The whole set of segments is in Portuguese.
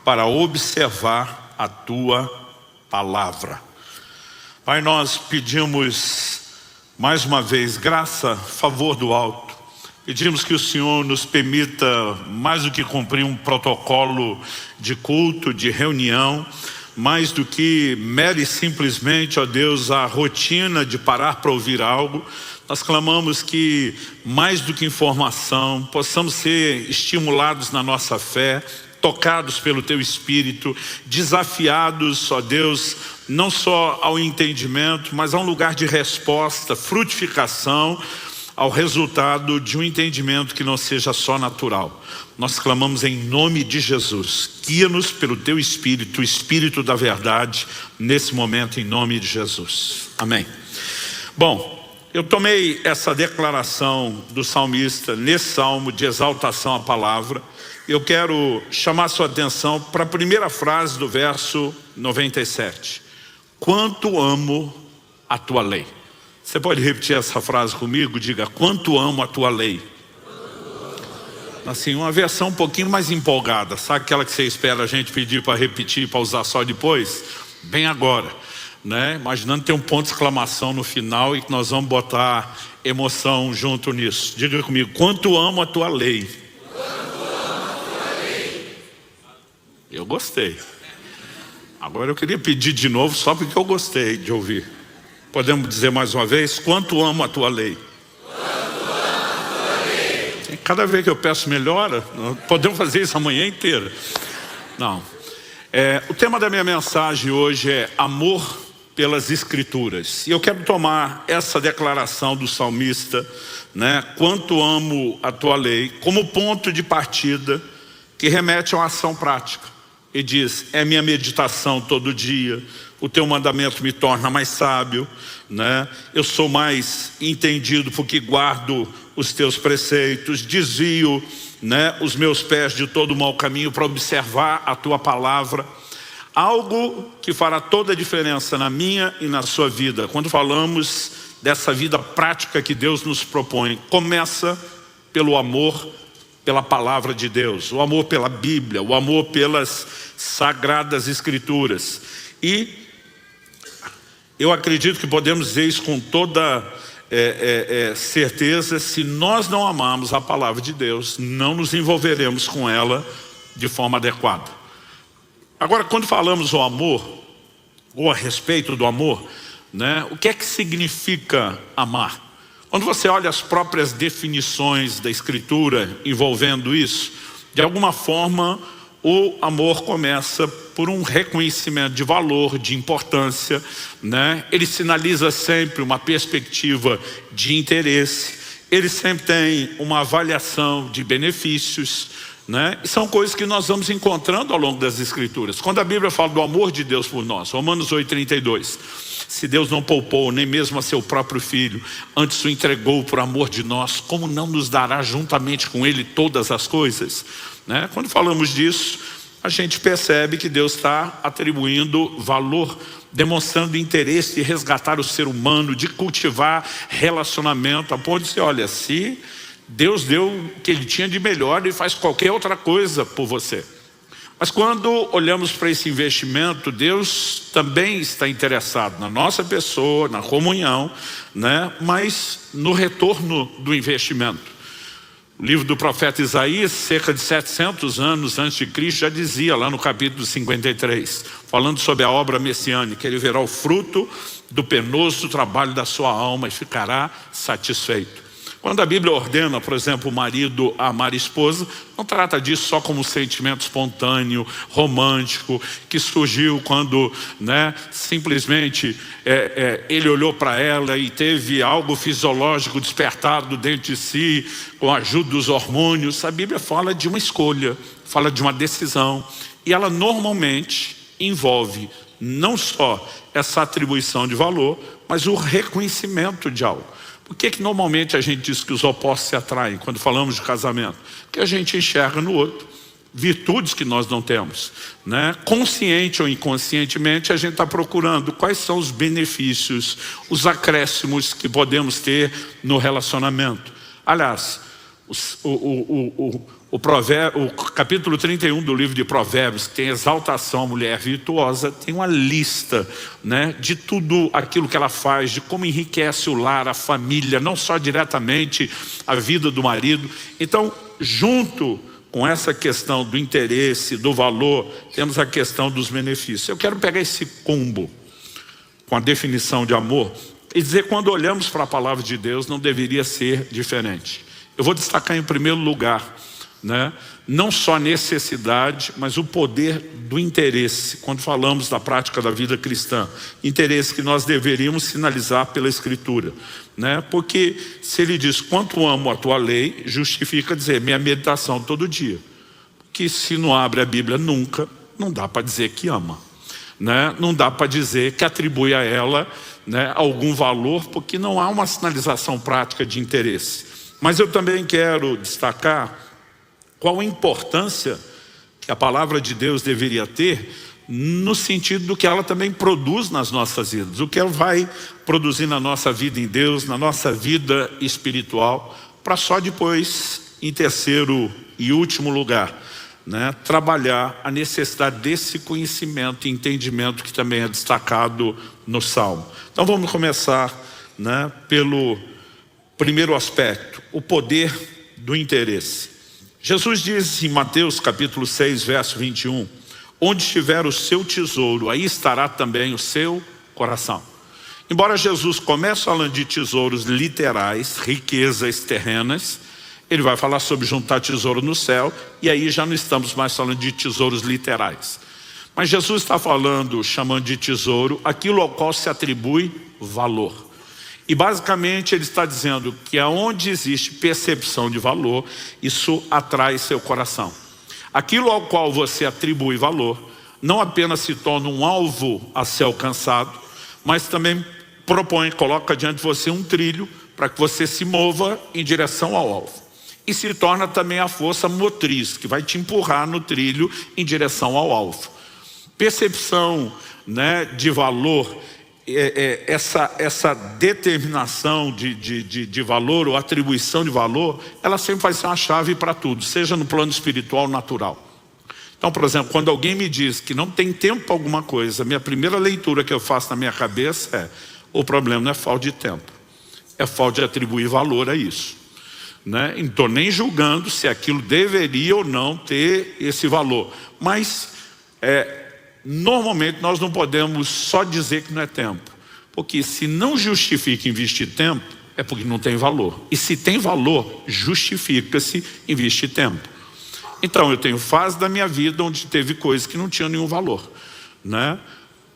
para observar a tua palavra. Pai, nós pedimos mais uma vez graça, favor do alto. Pedimos que o Senhor nos permita, mais do que cumprir um protocolo de culto, de reunião, mais do que mera e simplesmente, ó Deus, a rotina de parar para ouvir algo, nós clamamos que, mais do que informação, possamos ser estimulados na nossa fé, tocados pelo Teu Espírito, desafiados, ó Deus, não só ao entendimento, mas a um lugar de resposta, frutificação, ao resultado de um entendimento que não seja só natural. Nós clamamos em nome de Jesus. Guia-nos pelo Teu Espírito, o Espírito da verdade, nesse momento, em nome de Jesus. Amém. Bom, eu tomei essa declaração do salmista nesse salmo de exaltação à palavra. Eu quero chamar sua atenção para a primeira frase do verso 97. Quanto amo a tua lei. Você pode repetir essa frase comigo? Diga, quanto amo a tua lei. Assim, uma versão um pouquinho mais empolgada. Sabe aquela que você espera a gente pedir para repetir, para usar só depois? Bem agora, né? Imaginando ter um ponto de exclamação no final e que nós vamos botar emoção junto nisso. Diga comigo, quanto amo a tua lei. Quanto amo a tua lei. Eu gostei. Agora eu queria pedir de novo só porque eu gostei de ouvir. Podemos dizer mais uma vez, quanto amo a tua lei. Quanto amo a tua lei. Cada vez que eu peço melhora, podemos fazer isso a manhã inteira. Não. O tema da minha mensagem hoje é amor pelas Escrituras. E eu quero tomar essa declaração do salmista, né? Quanto amo a tua lei, como ponto de partida que remete a uma ação prática. E diz, é minha meditação todo dia, o teu mandamento me torna mais sábio, né? Eu sou mais entendido porque guardo os teus preceitos, desvio, né, os meus pés de todo mau caminho para observar a tua palavra. Algo que fará toda a diferença na minha e na sua vida. Quando falamos dessa vida prática que Deus nos propõe, começa pelo amor pela palavra de Deus, o amor pela Bíblia, o amor pelas sagradas Escrituras. E eu acredito que podemos dizer isso com toda certeza, se nós não amarmos a palavra de Deus, não nos envolveremos com ela de forma adequada. Agora, quando falamos o amor, ou a respeito do amor, né, o que é que significa amar? Quando você olha as próprias definições da Escritura envolvendo isso, de alguma forma o amor começa por um reconhecimento de valor, de importância, né? Ele sinaliza sempre uma perspectiva de interesse, ele sempre tem uma avaliação de benefícios, né? E são coisas que nós vamos encontrando ao longo das Escrituras. Quando a Bíblia fala do amor de Deus por nós, Romanos 8:32, se Deus não poupou nem mesmo a seu próprio Filho, antes o entregou por amor de nós, como não nos dará juntamente com Ele todas as coisas? Né? Quando falamos disso, a gente percebe que Deus está atribuindo valor, demonstrando interesse de resgatar o ser humano, de cultivar relacionamento, a ponto de dizer, olha, se Deus deu o que Ele tinha de melhor, Ele faz qualquer outra coisa por você. Mas quando olhamos para esse investimento, Deus também está interessado na nossa pessoa, na comunhão, né? Mas no retorno do investimento. O livro do profeta Isaías, cerca de 700 anos antes de Cristo, já dizia lá no capítulo 53, falando sobre a obra messiânica, ele verá o fruto do penoso trabalho da sua alma e ficará satisfeito. Quando a Bíblia ordena, por exemplo, o marido a amar a esposa, não trata disso só como um sentimento espontâneo, romântico, que surgiu quando, né, simplesmente ele olhou para ela e teve algo fisiológico despertado dentro de si, com a ajuda dos hormônios. A Bíblia fala de uma escolha, fala de uma decisão, e ela normalmente envolve não só essa atribuição de valor, mas o reconhecimento de algo. Por que normalmente a gente diz que os opostos se atraem quando falamos de casamento? Porque a gente enxerga no outro virtudes que nós não temos, né? Consciente ou inconscientemente a gente está procurando quais são os benefícios, os acréscimos que podemos ter no relacionamento. Aliás, o O capítulo 31 do livro de Provérbios, que tem exaltação à mulher virtuosa, tem uma lista, né, de tudo aquilo que ela faz, de como enriquece o lar, a família, não só diretamente a vida do marido. Então, junto com essa questão do interesse, do valor, temos a questão dos benefícios. Eu quero pegar esse combo com a definição de amor e dizer que quando olhamos para a palavra de Deus não deveria ser diferente. Eu vou destacar em primeiro lugar, né, não só a necessidade, mas o poder do interesse. Quando falamos da prática da vida cristã, interesse que nós deveríamos sinalizar pela Escritura, né? Porque se ele diz quanto amo a tua lei, justifica dizer minha meditação todo dia. Que se não abre a Bíblia nunca, não dá para dizer que ama, né? Não dá para dizer que atribui a ela, né, algum valor, porque não há uma sinalização prática de interesse. Mas eu também quero destacar qual a importância que a palavra de Deus deveria ter no sentido do que ela também produz nas nossas vidas. O que ela vai produzir na nossa vida em Deus, na nossa vida espiritual, para só depois, em terceiro e último lugar, né, trabalhar a necessidade desse conhecimento e entendimento que também é destacado no Salmo. Então vamos começar, né, pelo primeiro aspecto, o poder do interesse. Jesus diz em Mateus capítulo 6, verso 21, onde estiver o seu tesouro, aí estará também o seu coração. Embora Jesus comece falando de tesouros literais, riquezas terrenas, ele vai falar sobre juntar tesouro no céu, e aí já não estamos mais falando de tesouros literais. Mas Jesus está falando, chamando de tesouro, aquilo ao qual se atribui valor. E basicamente ele está dizendo que aonde existe percepção de valor, isso atrai seu coração. Aquilo ao qual você atribui valor, não apenas se torna um alvo a ser alcançado, mas também coloca diante de você um trilho para que você se mova em direção ao alvo. E se torna também a força motriz, que vai te empurrar no trilho em direção ao alvo. Percepção, né, de valor, essa determinação de valor ou atribuição de valor, ela sempre vai ser uma chave para tudo, seja no plano espiritual ou natural. Então, por exemplo, quando alguém me diz que não tem tempo para alguma coisa, a minha primeira leitura que eu faço na minha cabeça é: o problema não é falta de tempo, é falta de atribuir valor a isso, né? Não estou nem julgando se aquilo deveria ou não ter esse valor, mas normalmente nós não podemos só dizer que não é tempo, porque se não justifica investir tempo, é porque não tem valor. E se tem valor, justifica-se investir tempo. Então eu tenho fase da minha vida onde teve coisas que não tinham nenhum valor, né?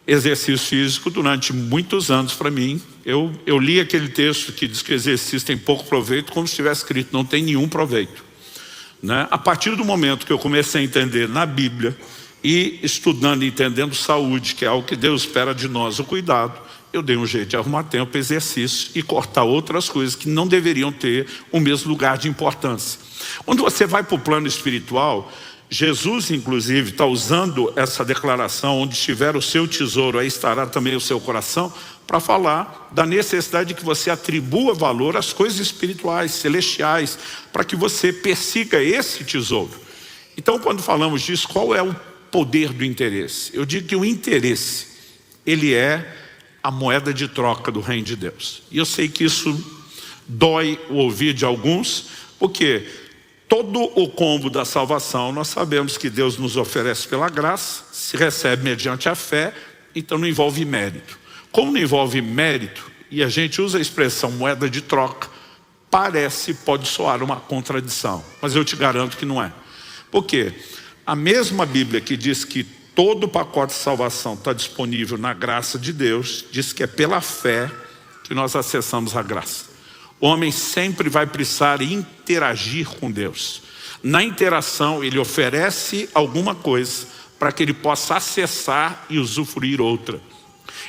Exercício físico durante muitos anos para mim, eu li aquele texto que diz que exercício tem pouco proveito, como se tivesse escrito não tem nenhum proveito, né? A partir do momento que eu comecei a entender na Bíblia e estudando e entendendo saúde, que é algo que Deus espera de nós, o cuidado, eu dei um jeito de arrumar tempo, exercício e cortar outras coisas que não deveriam ter o mesmo lugar de importância. Quando você vai para o plano espiritual, Jesus inclusive está usando essa declaração, onde estiver o seu tesouro, aí estará também o seu coração, para falar da necessidade de que você atribua valor às coisas espirituais, celestiais, para que você persiga esse tesouro. Então quando falamos disso, qual é o poder do interesse? Eu digo que o interesse, ele é a moeda de troca do reino de Deus. E eu sei que isso dói o ouvido de alguns, porque todo o combo da salvação, nós sabemos que Deus nos oferece pela graça, se recebe mediante a fé, então não envolve mérito. Como não envolve mérito, e a gente usa a expressão moeda de troca, pode soar uma contradição, mas eu te garanto que não é. Por quê? A mesma Bíblia que diz que todo o pacote de salvação está disponível na graça de Deus, diz que é pela fé que nós acessamos a graça. O homem sempre vai precisar interagir com Deus. Na interação, ele oferece alguma coisa para que ele possa acessar e usufruir outra.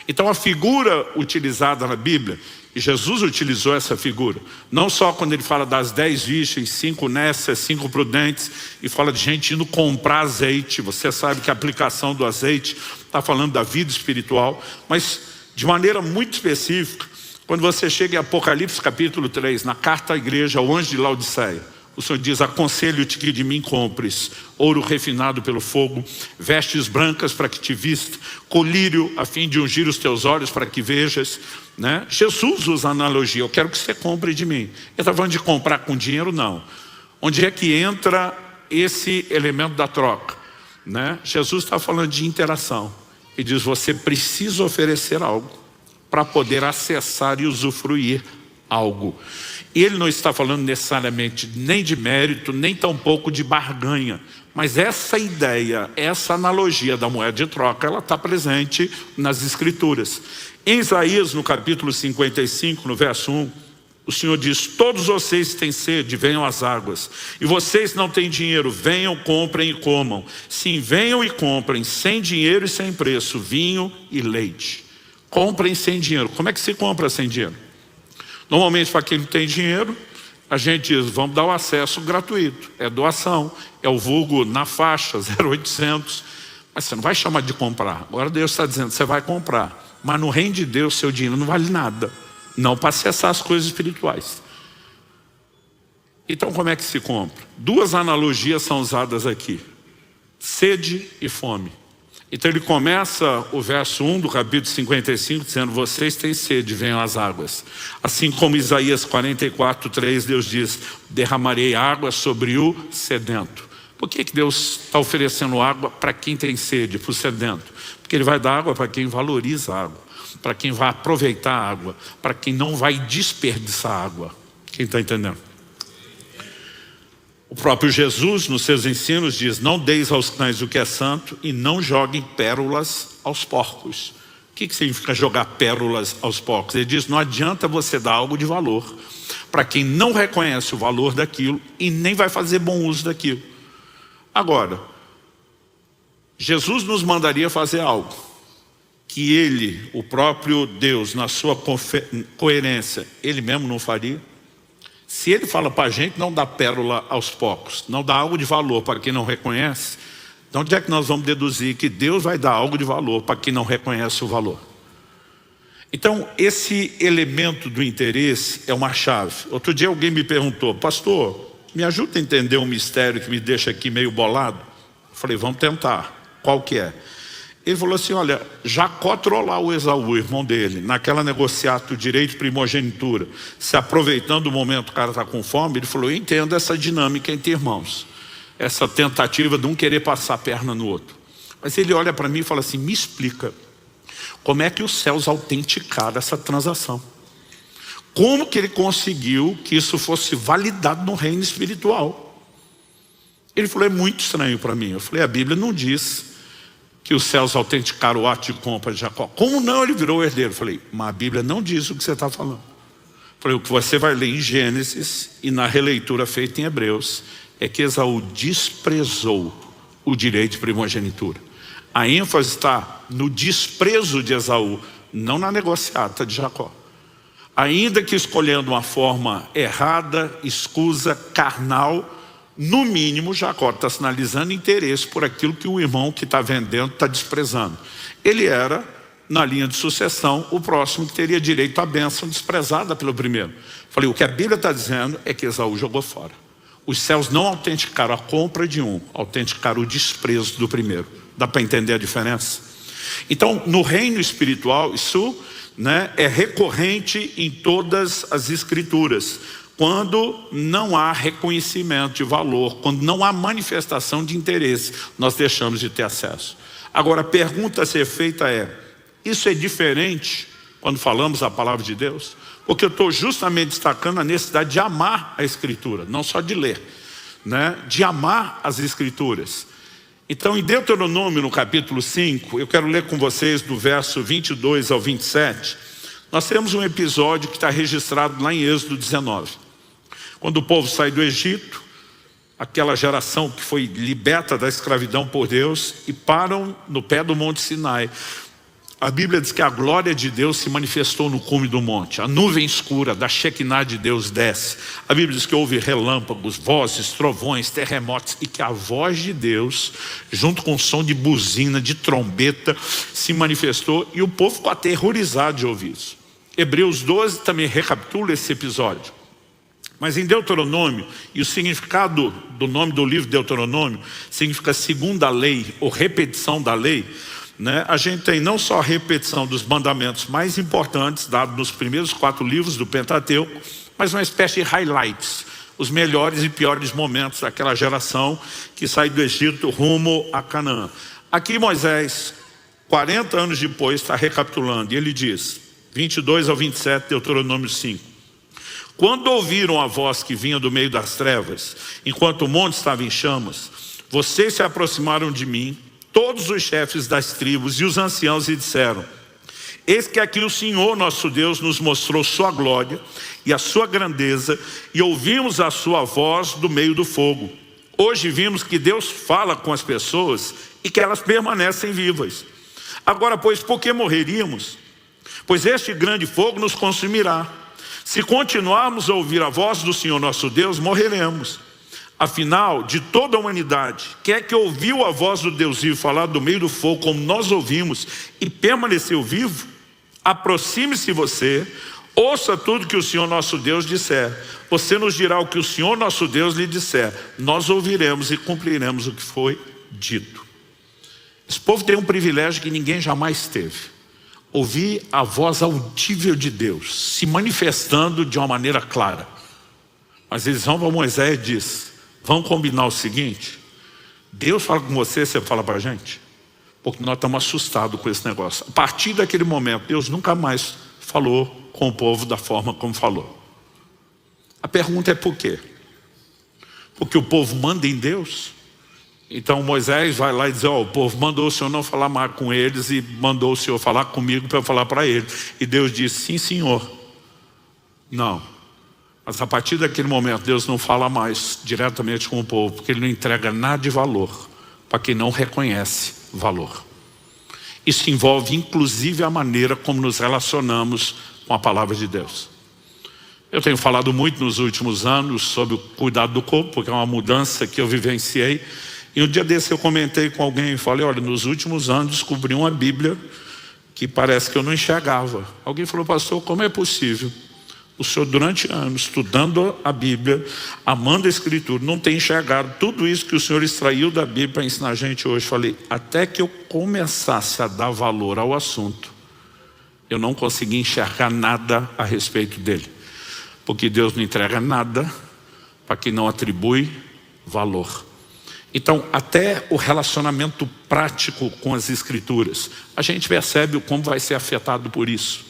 Então a figura utilizada na Bíblia, e Jesus utilizou essa figura, não só quando ele fala das 10 virgens, 5 nécias, 5 prudentes, e fala de gente indo comprar azeite. Você sabe que a aplicação do azeite está falando da vida espiritual, mas de maneira muito específica, quando você chega em Apocalipse capítulo 3, na carta à igreja, ao anjo de Laodiceia, O Senhor diz: aconselho-te que de mim compres ouro refinado pelo fogo, vestes brancas para que te vista, colírio a fim de ungir os teus olhos para que vejas, né? Jesus usa a analogia: eu quero que você compre de mim. Ele está falando de comprar com dinheiro? Não. Onde é que entra esse elemento da troca, né? Jesus está falando de interação. Ele diz: você precisa oferecer algo para poder acessar e usufruir algo. E ele não está falando necessariamente nem de mérito, nem tampouco de barganha. Mas essa ideia, essa analogia da moeda de troca, ela está presente nas Escrituras. Em Isaías, no capítulo 55, no verso 1, o Senhor diz: todos vocês têm sede, venham às águas. E vocês não têm dinheiro, venham, comprem e comam. Sim, venham e comprem, sem dinheiro e sem preço, vinho e leite. Comprem sem dinheiro. Como é que se compra sem dinheiro? Normalmente, para quem não tem dinheiro, a gente diz: vamos dar o acesso gratuito. É doação, é o vulgo na faixa, 0800. Mas você não vai chamar de comprar. Agora Deus está dizendo: você vai comprar. Mas no reino de Deus, seu dinheiro não vale nada. Não para acessar as coisas espirituais. Então, como é que se compra? Duas analogias são usadas aqui: sede e fome. Então ele começa o verso 1 do capítulo 55 dizendo: vocês têm sede, venham às águas. Assim como Isaías 44, 3, Deus diz: derramarei água sobre o sedento. Por que Deus está oferecendo água para quem tem sede, para o sedento? Porque Ele vai dar água para quem valoriza a água, para quem vai aproveitar a água, para quem não vai desperdiçar água. Quem está entendendo? O próprio Jesus, nos seus ensinos, diz: não deis aos cães o que é santo e não joguem pérolas aos porcos. O que significa jogar pérolas aos porcos? Ele diz: não adianta você dar algo de valor para quem não reconhece o valor daquilo e nem vai fazer bom uso daquilo. Agora, Jesus nos mandaria fazer algo que Ele, o próprio Deus, na sua coerência, Ele mesmo não faria. Se Ele fala para a gente não dar pérola aos porcos, não dar algo de valor para quem não reconhece, então onde é que nós vamos deduzir que Deus vai dar algo de valor para quem não reconhece o valor? Então esse elemento do interesse é uma chave. Outro dia alguém me perguntou: pastor, me ajuda a entender um mistério que me deixa aqui meio bolado? Eu falei: vamos tentar. Qual que é? Ele falou assim: olha, Jacó trollar o Esaú, o irmão dele, naquela negociata do direito de primogenitura, se aproveitando do momento que o cara está com fome. Ele falou: eu entendo essa dinâmica entre irmãos, essa tentativa de um querer passar a perna no outro. Mas ele olha para mim e fala assim: me explica, como é que os céus autenticaram essa transação? Como que ele conseguiu que isso fosse validado no reino espiritual? Ele falou: é muito estranho para mim. Eu falei: a Bíblia não diz que os céus autenticaram o ato de compra de Jacó. Como não? Ele virou herdeiro. Eu falei: mas a Bíblia não diz o que você está falando. Eu falei: o que você vai ler em Gênesis e na releitura feita em Hebreus é que Esaú desprezou o direito de primogenitura. A ênfase está no desprezo de Esaú, não na negociata de Jacó. Ainda que escolhendo uma forma errada, escusa, carnal, no mínimo Jacó está sinalizando interesse por aquilo que o irmão que está vendendo está desprezando. Ele era, na linha de sucessão, o próximo que teria direito à bênção desprezada pelo primeiro. Falei: o que a Bíblia está dizendo é que Esaú jogou fora. Os céus não autenticaram a compra de um, autenticaram o desprezo do primeiro. Dá para entender a diferença? Então, no reino espiritual, isso, né, é recorrente em todas as Escrituras. Quando não há reconhecimento de valor, quando não há manifestação de interesse, nós deixamos de ter acesso. Agora, a pergunta a ser feita é: isso é diferente quando falamos a palavra de Deus? Porque eu estou justamente destacando a necessidade de amar a Escritura, não só de ler, né? De amar as Escrituras. Então, em Deuteronômio, no capítulo 5, eu quero ler com vocês do verso 22 ao 27, nós temos um episódio que está registrado lá em Êxodo 19. Quando o povo sai do Egito, aquela geração que foi liberta da escravidão por Deus, e param no pé do Monte Sinai. A Bíblia diz que a glória de Deus se manifestou no cume do monte. A nuvem escura da Shekinah de Deus desce. A Bíblia diz que houve relâmpagos, vozes, trovões, terremotos, e que a voz de Deus, junto com o som de buzina, de trombeta, se manifestou, e o povo ficou aterrorizado de ouvir isso. Hebreus 12 também recapitula esse episódio. Mas em Deuteronômio, e o significado do nome do livro Deuteronômio significa segunda lei, ou repetição da lei, né? A gente tem não só a repetição dos mandamentos mais importantes, dados nos primeiros 4 livros do Pentateuco, mas uma espécie de highlights, os melhores e piores momentos daquela geração que sai do Egito rumo a Canaã. Aqui Moisés, 40 anos depois, está recapitulando, e ele diz, 22 ao 27, Deuteronômio 5. Quando ouviram a voz que vinha do meio das trevas, enquanto o monte estava em chamas, vocês se aproximaram de mim, todos os chefes das tribos e os anciãos, e disseram: eis que aqui o Senhor nosso Deus nos mostrou sua glória e a sua grandeza, e ouvimos a sua voz do meio do fogo. Hoje vimos que Deus fala com as pessoas e que elas permanecem vivas. Agora, pois, por que morreríamos? Pois este grande fogo nos consumirá. Se continuarmos a ouvir a voz do Senhor nosso Deus, morreremos. Afinal, de toda a humanidade, quem é que ouviu a voz do Deus vivo falar do meio do fogo, como nós ouvimos, e permaneceu vivo? Aproxime-se você, ouça tudo que o Senhor nosso Deus disser. Você nos dirá o que o Senhor nosso Deus lhe disser. Nós ouviremos e cumpriremos o que foi dito. Esse povo tem um privilégio que ninguém jamais teve. Ouvir a voz audível de Deus se manifestando de uma maneira clara. Mas eles vão para Moisés e diz: vamos combinar o seguinte, Deus fala com você, você fala para a gente, porque nós estamos assustados com esse negócio. A partir daquele momento, Deus nunca mais falou com o povo da forma como falou. A pergunta é por quê? Porque o povo manda em Deus? Então Moisés vai lá e diz: o povo mandou o Senhor não falar mais com eles e mandou o Senhor falar comigo para eu falar para eles. E Deus disse: sim, Senhor. Não. Mas a partir daquele momento Deus não fala mais diretamente com o povo, porque Ele não entrega nada de valor para quem não reconhece valor. Isso envolve inclusive a maneira como nos relacionamos com a palavra de Deus. Eu tenho falado muito nos últimos anos sobre o cuidado do corpo, porque é uma mudança que eu vivenciei. E um dia desse eu comentei com alguém e falei: olha, nos últimos anos descobri uma Bíblia que parece que eu não enxergava. Alguém falou: pastor, como é possível? O senhor durante anos estudando a Bíblia, amando a Escritura, não tem enxergado tudo isso que o senhor extraiu da Bíblia para ensinar a gente hoje. Falei: até que eu começasse a dar valor ao assunto, eu não consegui enxergar nada a respeito dele. Porque Deus não entrega nada para quem não atribui valor. Então, até o relacionamento prático com as Escrituras, a gente percebe como vai ser afetado por isso.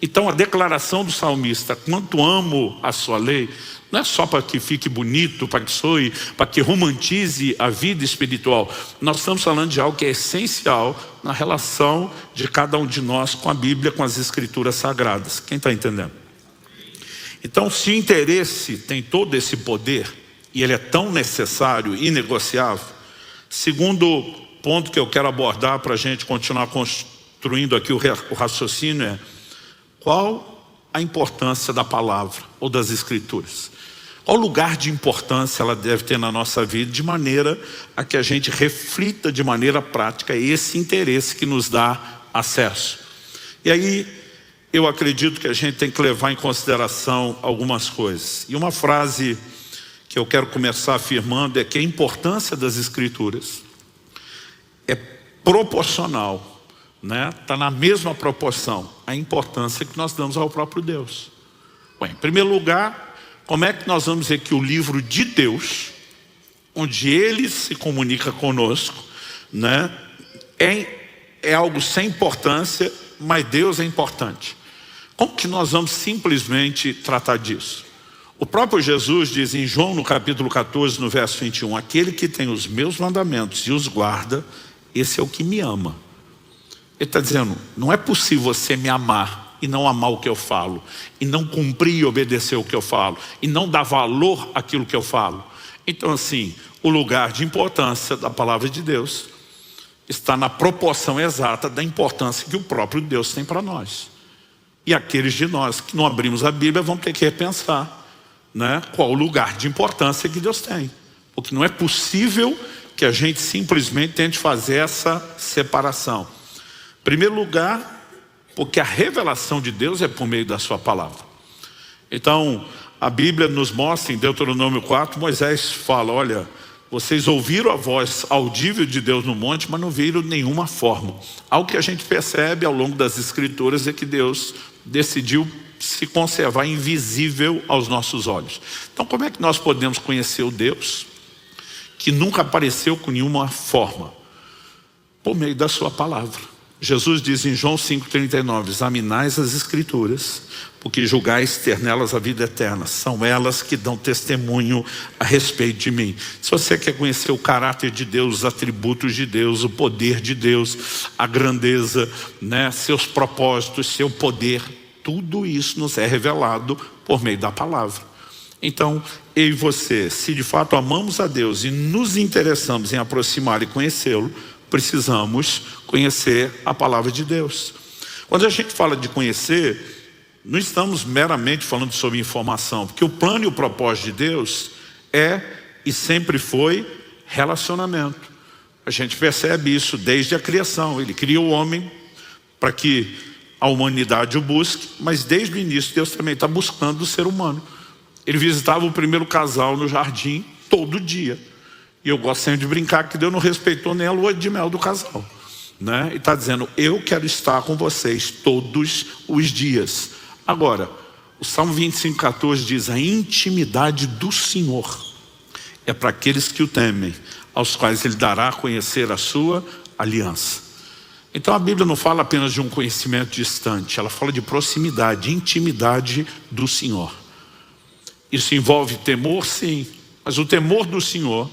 Então, a declaração do salmista: quanto amo a sua lei, não é só para que fique bonito, para que soe, para que romantize a vida espiritual. Nós estamos falando de algo que é essencial na relação de cada um de nós com a Bíblia, com as Escrituras sagradas. Quem está entendendo? Então, se o interesse tem todo esse poder, e ele é tão necessário e inegociável, segundo ponto que eu quero abordar para a gente continuar construindo aqui o raciocínio é: qual a importância da palavra ou das Escrituras? Qual lugar de importância ela deve ter na nossa vida, de maneira a que a gente reflita de maneira prática esse interesse que nos dá acesso. E aí eu acredito que a gente tem que levar em consideração algumas coisas. E uma frase que eu quero começar afirmando é que a importância das Escrituras é proporcional, né? Está na mesma proporção a importância que nós damos ao próprio Deus. Bem, em primeiro lugar, como é que nós vamos dizer que o livro de Deus, onde Ele se comunica conosco, né, é algo sem importância, mas Deus é importante? Como que nós vamos simplesmente tratar disso? O próprio Jesus diz em João, no capítulo 14, no verso 21, aquele que tem os meus mandamentos e os guarda, esse é o que me ama. Ele está dizendo, não é possível você me amar e não amar o que eu falo, e não cumprir e obedecer o que eu falo, e não dar valor àquilo que eu falo. Então assim, o lugar de importância da palavra de Deus está na proporção exata da importância que o próprio Deus tem para nós. E aqueles de nós que não abrimos a Bíblia vão ter que repensar, né, qual o lugar de importância que Deus tem. Porque não é possível que a gente simplesmente tente fazer essa separação. Em primeiro lugar, porque a revelação de Deus é por meio da sua palavra. Então, a Bíblia nos mostra, em Deuteronômio 4, Moisés fala, olha, vocês ouviram a voz audível de Deus no monte, mas não viram nenhuma forma. Algo que a gente percebe ao longo das Escrituras é que Deus decidiu se conservar invisível aos nossos olhos. Então como é que nós podemos conhecer o Deus que nunca apareceu com nenhuma forma? Por meio da sua palavra. Jesus diz em João 5,39, examinais as Escrituras, porque julgais ter nelas a vida eterna. São elas que dão testemunho a respeito de mim. Se você quer conhecer o caráter de Deus, os atributos de Deus, o poder de Deus, a grandeza, né, seus propósitos, seu poder, tudo isso nos é revelado por meio da palavra. Então, eu e você, se de fato amamos a Deus e nos interessamos em aproximar e conhecê-lo, precisamos conhecer a palavra de Deus. Quando a gente fala de conhecer, não estamos meramente falando sobre informação, porque o plano e o propósito de Deus é e sempre foi relacionamento. A gente percebe isso desde a criação. Ele cria o homem para que a humanidade o busque, mas desde o início Deus também está buscando o ser humano. Ele visitava o primeiro casal no jardim todo dia. E eu gosto sempre de brincar que Deus não respeitou nem a lua de mel do casal, né? E está dizendo, eu quero estar com vocês todos os dias. Agora, o Salmo 25,14 diz, a intimidade do Senhor é para aqueles que o temem, aos quais Ele dará a conhecer a sua aliança. Então a Bíblia não fala apenas de um conhecimento distante, ela fala de proximidade, intimidade do Senhor. Isso envolve temor, sim, mas o temor do Senhor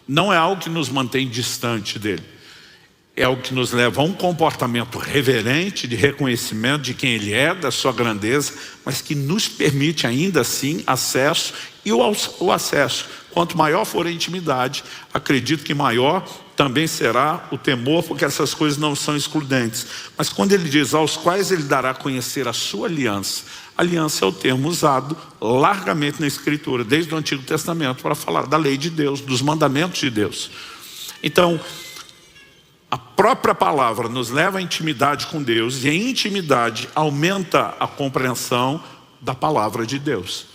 não é algo que nos mantém distante dele. É algo que nos leva a um comportamento reverente, de reconhecimento de quem Ele é, da sua grandeza, mas que nos permite ainda assim acesso, e o acesso, quanto maior for a intimidade, acredito que maior também será o temor, porque essas coisas não são excludentes. Mas quando ele diz, aos quais Ele dará a conhecer a sua aliança, aliança é o termo usado largamente na Escritura, desde o Antigo Testamento, para falar da lei de Deus, dos mandamentos de Deus. Então, a própria palavra nos leva à intimidade com Deus, e a intimidade aumenta a compreensão da palavra de Deus.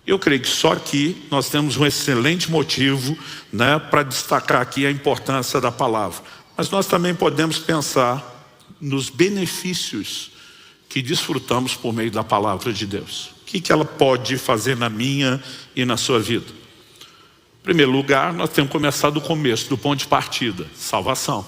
Eu creio que só aqui nós temos um excelente motivo, né, para destacar aqui a importância da palavra. Mas nós também podemos pensar nos benefícios que desfrutamos por meio da palavra de Deus. O que ela pode fazer na minha e na sua vida? Em primeiro lugar, nós temos que começar do começo, do ponto de partida, salvação.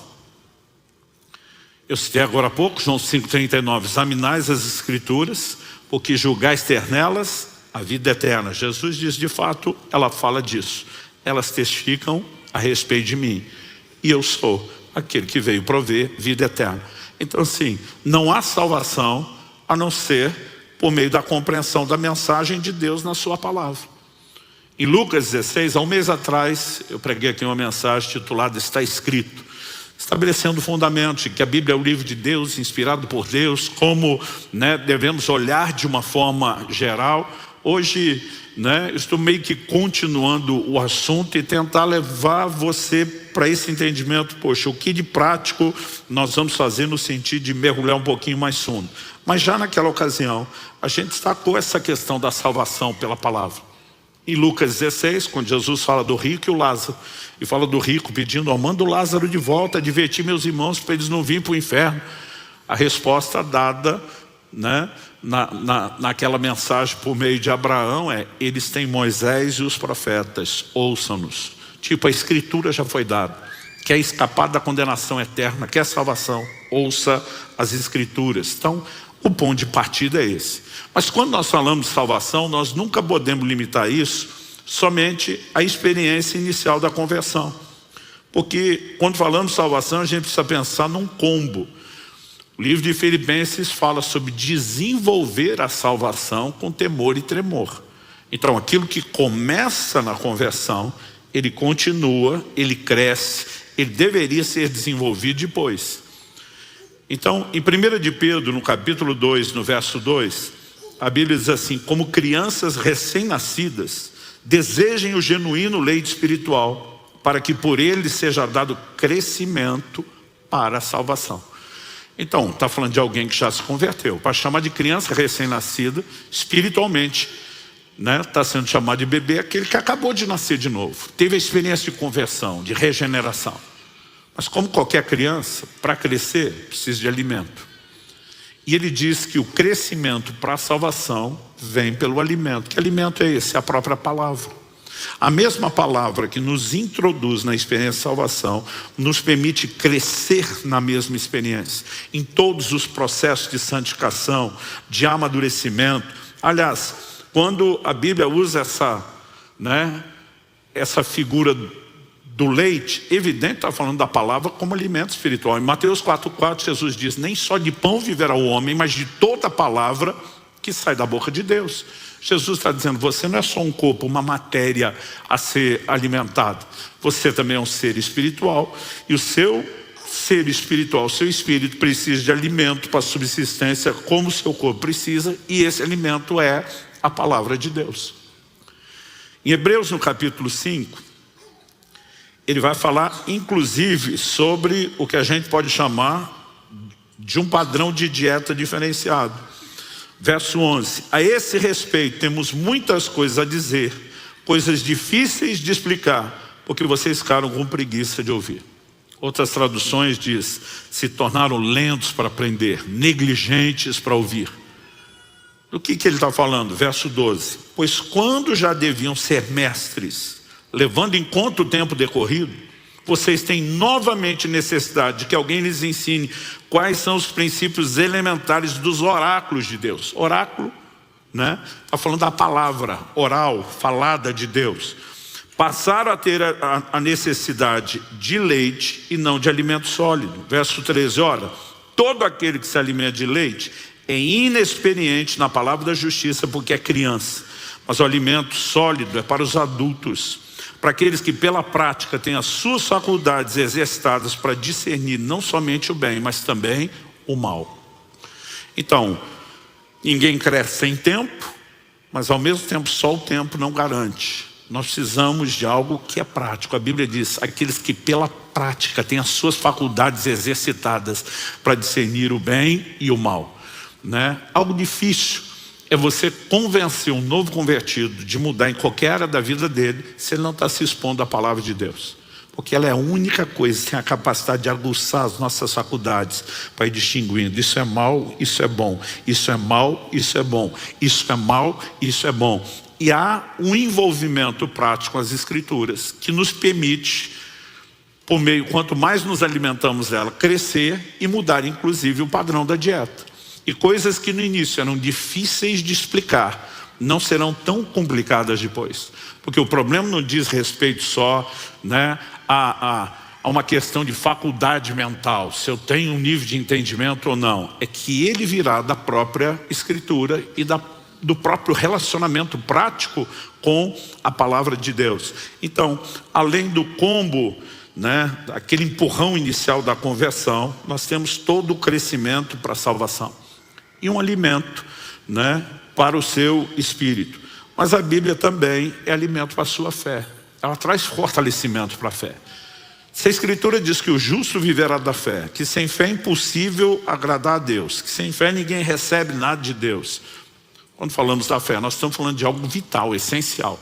Eu citei agora há pouco, João 5,39, examinais as Escrituras, porque julgais ter nelas a vida eterna. Jesus diz, de fato, ela fala disso. Elas testificam a respeito de mim. E eu sou aquele que veio prover vida eterna. Então, assim, não há salvação a não ser por meio da compreensão da mensagem de Deus na sua palavra. Em Lucas 16, há um mês atrás, eu preguei aqui uma mensagem titulada Está Escrito, estabelecendo o fundamento de que a Bíblia é o livro de Deus, inspirado por Deus, como, né, devemos olhar de uma forma geral. Hoje, né, estou meio que continuando o assunto e tentar levar você para esse entendimento. Poxa, o que de prático nós vamos fazer no sentido de mergulhar um pouquinho mais fundo. Mas já naquela ocasião, a gente destacou essa questão da salvação pela palavra. Em Lucas 16, quando Jesus fala do rico e o Lázaro, e fala do rico pedindo, manda o Lázaro de volta, advertir meus irmãos para eles não virem para o inferno. A resposta dada, né, naquela mensagem por meio de Abraão é, eles têm Moisés e os profetas, ouçam-nos. Tipo, a Escritura já foi dada. Quer escapar da condenação eterna, quer salvação, ouça as Escrituras. Então, o ponto de partida é esse. Mas quando nós falamos de salvação, nós nunca podemos limitar isso somente à experiência inicial da conversão. Porque quando falamos de salvação, a gente precisa pensar num combo. O livro de Filipenses fala sobre desenvolver a salvação com temor e tremor. Então, aquilo que começa na conversão, ele continua, ele cresce, ele deveria ser desenvolvido depois. Então, em 1 de Pedro, no capítulo 2, no verso 2, a Bíblia diz assim, como crianças recém-nascidas, desejem o genuíno leite espiritual, para que por ele seja dado crescimento para a salvação. Então, está falando de alguém que já se converteu. Para chamar de criança recém-nascida, espiritualmente, né, está sendo chamado de bebê aquele que acabou de nascer de novo. Teve a experiência de conversão, de regeneração. Mas como qualquer criança, para crescer, precisa de alimento. E ele diz que o crescimento para a salvação vem pelo alimento. Que alimento é esse? É a própria palavra. A mesma palavra que nos introduz na experiência de salvação nos permite crescer na mesma experiência, em todos os processos de santificação, de amadurecimento. Aliás, quando a Bíblia usa essa figura do leite, evidente, está falando da palavra como alimento espiritual. Em Mateus 4,4, Jesus diz: nem só de pão viverá o homem, mas de toda a palavra que sai da boca de Deus. Jesus está dizendo, você não é só um corpo, uma matéria a ser alimentado. Você também é um ser espiritual. E o seu ser espiritual, o seu espírito precisa de alimento para subsistência, como o seu corpo precisa. E esse alimento é a palavra de Deus. Em Hebreus, no capítulo 5, ele vai falar, inclusive, sobre o que a gente pode chamar de um padrão de dieta diferenciado. Verso 11, a esse respeito temos muitas coisas a dizer, coisas difíceis de explicar, porque vocês ficaram com preguiça de ouvir. Outras traduções diz, se tornaram lentos para aprender, negligentes para ouvir. Do que ele está falando? Verso 12, pois quando já deviam ser mestres, levando em conta o tempo decorrido, vocês têm novamente necessidade de que alguém lhes ensine quais são os princípios elementares dos oráculos de Deus. Oráculo, né? Está falando da palavra oral, falada de Deus. Passaram a ter a necessidade de leite e não de alimento sólido. Verso 13, ora, todo aquele que se alimenta de leite é inexperiente na palavra da justiça porque é criança. Mas o alimento sólido é para os adultos, para aqueles que pela prática têm as suas faculdades exercitadas para discernir não somente o bem, mas também o mal. Então, ninguém cresce sem tempo, mas ao mesmo tempo só o tempo não garante. Nós precisamos de algo que é prático. A Bíblia diz, aqueles que pela prática têm as suas faculdades exercitadas para discernir o bem e o mal, né? Algo difícil é você convencer um novo convertido de mudar em qualquer área da vida dele, se ele não está se expondo à palavra de Deus. Porque ela é a única coisa que tem a capacidade de aguçar as nossas faculdades para ir distinguindo. Isso é mal, isso é bom. Isso é mal, isso é bom. Isso é mal, isso é bom. E há um envolvimento prático com as Escrituras que nos permite, por meio, quanto mais nos alimentamos dela, crescer e mudar inclusive o padrão da dieta. E coisas que no início eram difíceis de explicar, não serão tão complicadas depois. Porque o problema não diz respeito só, né, a uma questão de faculdade mental, se eu tenho um nível de entendimento ou não. É que ele virá da própria Escritura e do próprio relacionamento prático com a palavra de Deus. Então, além do combo, né, aquele empurrão inicial da conversão, nós temos todo o crescimento para a salvação. E um alimento, né, para o seu espírito. Mas a Bíblia também é alimento para a sua fé. Ela traz fortalecimento para a fé. Se a Escritura diz que o justo viverá da fé, que sem fé é impossível agradar a Deus, que sem fé ninguém recebe nada de Deus. Quando falamos da fé, nós estamos falando de algo vital, essencial.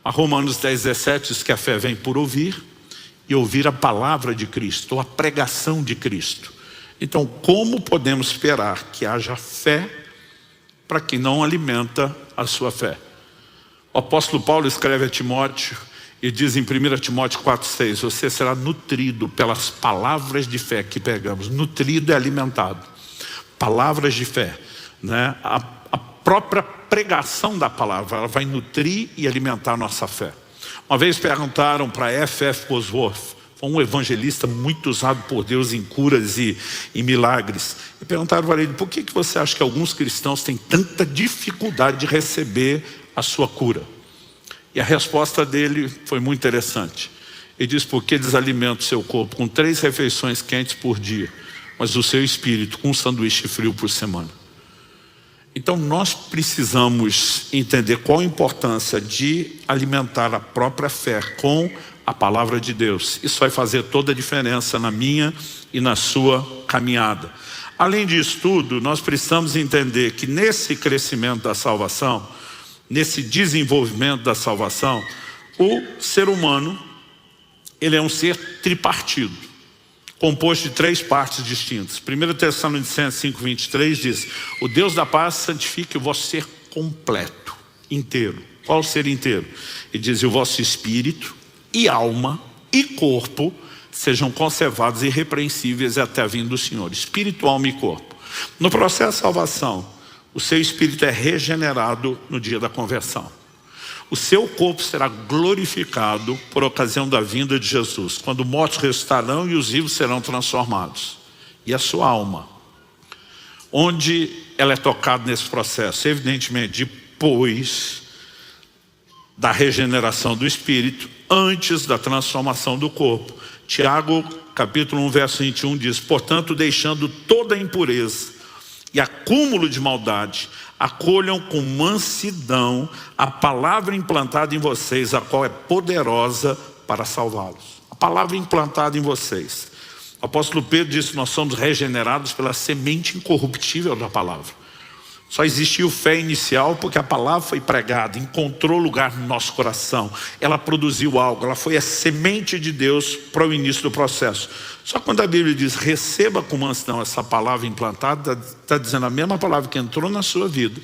A Romanos 10:17 diz que a fé vem por ouvir, e ouvir a palavra de Cristo, ou a pregação de Cristo. Então, como podemos esperar que haja fé para quem não alimenta a sua fé? O apóstolo Paulo escreve a Timóteo e diz em 1 Timóteo 4:6, você será nutrido pelas palavras de fé que pegamos. Nutrido é alimentado. Palavras de fé, né? A própria pregação da palavra, ela vai nutrir e alimentar a nossa fé. Uma vez perguntaram para F.F. Bosworth, foi um evangelista muito usado por Deus em curas e milagres. E perguntaram para ele, por que você acha que alguns cristãos têm tanta dificuldade de receber a sua cura? E a resposta dele foi muito interessante. Ele diz, porque eles alimentam o seu corpo com 3 refeições quentes por dia, mas o seu espírito com um sanduíche frio por semana. Então nós precisamos entender qual a importância de alimentar a própria fé com a palavra de Deus. Isso vai fazer toda a diferença na minha e na sua caminhada. Além disso tudo, nós precisamos entender que nesse crescimento da salvação, nesse desenvolvimento da salvação, o ser humano, ele é um ser tripartido, composto de 3 partes distintas. 1 Tessalonicenses 5:23 diz: o Deus da paz santifique o vosso ser completo, inteiro. Qual o ser inteiro? Ele diz: e o vosso espírito, e alma, e corpo sejam conservados irrepreensíveis até a vinda do Senhor. Espírito, alma e corpo. No processo de salvação, o seu espírito é regenerado no dia da conversão. O seu corpo será glorificado por ocasião da vinda de Jesus, quando mortos ressuscitarão e os vivos serão transformados. E a sua alma, onde ela é tocada nesse processo? Evidentemente, depois da regeneração do espírito, antes da transformação do corpo. Tiago, capítulo 1, verso 21 diz: portanto, deixando toda a impureza e acúmulo de maldade, acolham com mansidão a palavra implantada em vocês, a qual é poderosa para salvá-los. A palavra implantada em vocês. O apóstolo Pedro disse que nós somos regenerados pela semente incorruptível da palavra. Só existiu fé inicial porque a palavra foi pregada, encontrou lugar no nosso coração. Ela produziu algo, ela foi a semente de Deus para o início do processo. Só quando a Bíblia diz, receba com mansidão essa palavra implantada, está dizendo a mesma palavra que entrou na sua vida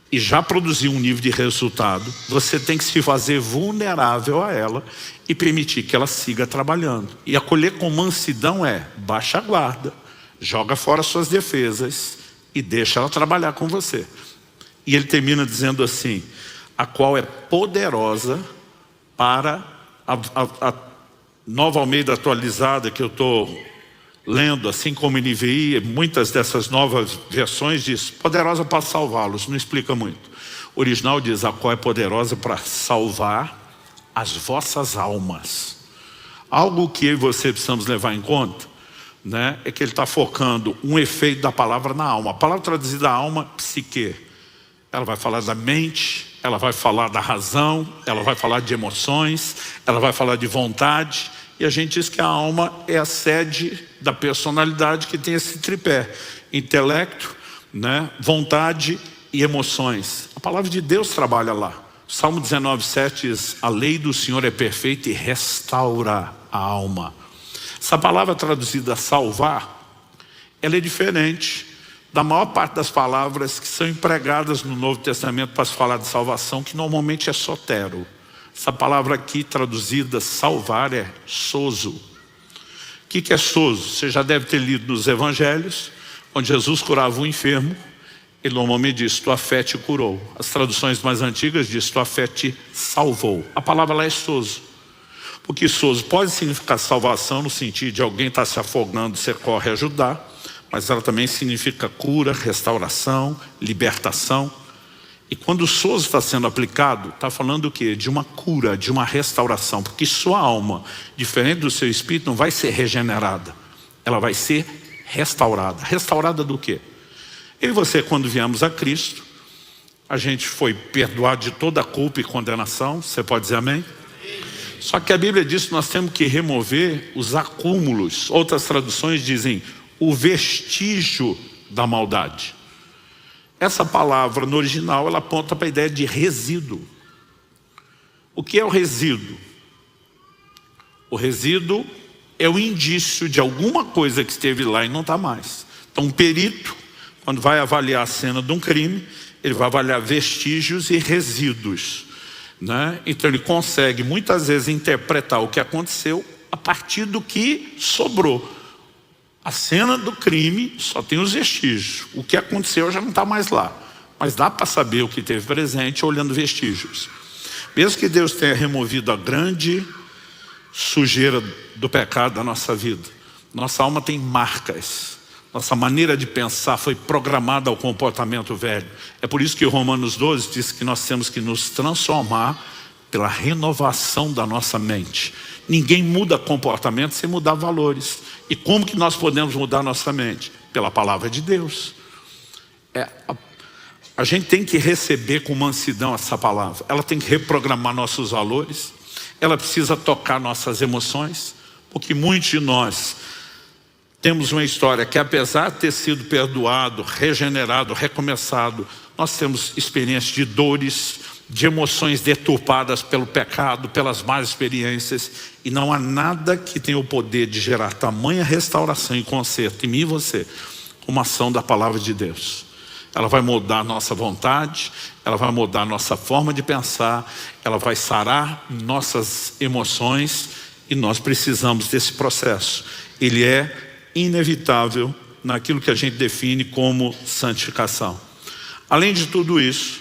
e já produziu um nível de resultado. Você tem que se fazer vulnerável a ela e permitir que ela siga trabalhando. E acolher com mansidão é: baixa a guarda, joga fora suas defesas e deixa ela trabalhar com você. E ele termina dizendo assim: a qual é poderosa para a Nova Almeida atualizada que eu estou lendo, assim como NVI, muitas dessas novas versões diz poderosa para salvá-los, não explica muito. O original diz: a qual é poderosa para salvar as vossas almas. Algo que eu e você precisamos levar em conta, né, é que ele está focando um efeito da palavra na alma. A palavra traduzida alma, psique. Ela vai falar da mente, ela vai falar da razão, ela vai falar de emoções, ela vai falar de vontade. E a gente diz que a alma é a sede da personalidade, que tem esse tripé: intelecto, né, vontade e emoções. A palavra de Deus trabalha lá. Salmo 19:7 diz: a lei do Senhor é perfeita e restaura a alma. Essa palavra traduzida salvar, ela é diferente da maior parte das palavras que são empregadas no Novo Testamento para se falar de salvação, que normalmente é sotero. Essa palavra aqui traduzida salvar é sozo. O que é sozo? Você já deve ter lido nos evangelhos, onde Jesus curava um enfermo, ele normalmente diz: tua fé te curou. As traduções mais antigas diz: tua fé te salvou. A palavra lá é sozo. Porque sozo pode significar salvação no sentido de alguém estar se afogando, você corre ajudar, mas ela também significa cura, restauração, libertação. E quando o sozo está sendo aplicado, está falando o quê? De uma cura, de uma restauração, porque sua alma, diferente do seu espírito, não vai ser regenerada, ela vai ser restaurada. Restaurada do quê? Eu e você, quando viemos a Cristo, a gente foi perdoado de toda a culpa e condenação. Você pode dizer amém? Só que a Bíblia diz que nós temos que remover os acúmulos. Outras traduções dizem o vestígio da maldade. Essa palavra no original, ela aponta para a ideia de resíduo. O que é o resíduo? O resíduo é o indício de alguma coisa que esteve lá e não está mais. Então um perito, quando vai avaliar a cena de um crime, ele vai avaliar vestígios e resíduos, né? Então ele consegue muitas vezes interpretar o que aconteceu a partir do que sobrou. A cena do crime só tem os vestígios, o que aconteceu já não está mais lá, mas dá para saber o que teve presente olhando vestígios. Mesmo que Deus tenha removido a grande sujeira do pecado da nossa vida, nossa alma tem marcas. Nossa maneira de pensar foi programada ao comportamento velho. É por isso que Romanos 12 diz que nós temos que nos transformar pela renovação da nossa mente. Ninguém muda comportamento sem mudar valores. E como que nós podemos mudar nossa mente? Pela palavra de Deus. A gente tem que receber com mansidão essa palavra. Ela tem que reprogramar nossos valores. Ela precisa tocar nossas emoções. Porque muitos de nós temos uma história que, apesar de ter sido perdoado, regenerado, recomeçado, nós temos experiências de dores, de emoções deturpadas pelo pecado, pelas más experiências, e não há nada que tenha o poder de gerar tamanha restauração e conserto em mim e você, como ação da palavra de Deus. Ela vai mudar a nossa vontade, ela vai mudar a nossa forma de pensar, ela vai sarar nossas emoções, e nós precisamos desse processo. Ele é inevitável naquilo que a gente define como santificação. Além de tudo isso,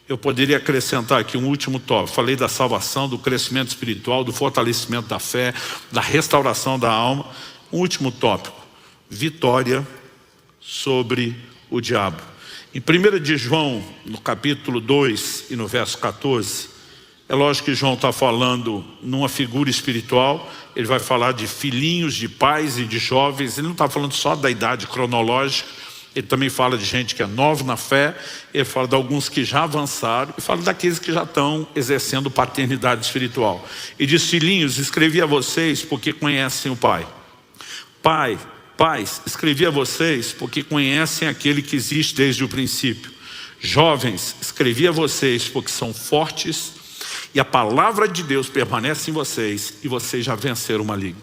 eu poderia acrescentar aqui um último tópico. Falei da salvação, do crescimento espiritual, do fortalecimento da fé, da restauração da alma. Um último tópico: vitória sobre o diabo. Em 1 de João, no capítulo 2 e no verso 14, é lógico que João está falando numa figura espiritual. Ele vai falar de filhinhos, de pais e de jovens. Ele não está falando só da idade cronológica. Ele também fala de gente que é nova na fé. Ele fala de alguns que já avançaram. E fala daqueles que já estão exercendo paternidade espiritual. E diz: filhinhos, escrevi a vocês porque conhecem o Pai. Pais, escrevi a vocês porque conhecem aquele que existe desde o princípio. Jovens, escrevi a vocês porque são fortes e a palavra de Deus permanece em vocês, e vocês já venceram o maligno.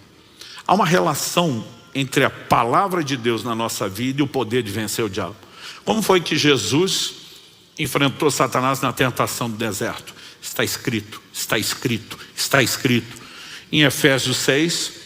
Há uma relação entre a palavra de Deus na nossa vida e o poder de vencer o diabo. Como foi que Jesus enfrentou Satanás na tentação do deserto? Está escrito, está escrito, está escrito. Em Efésios 6,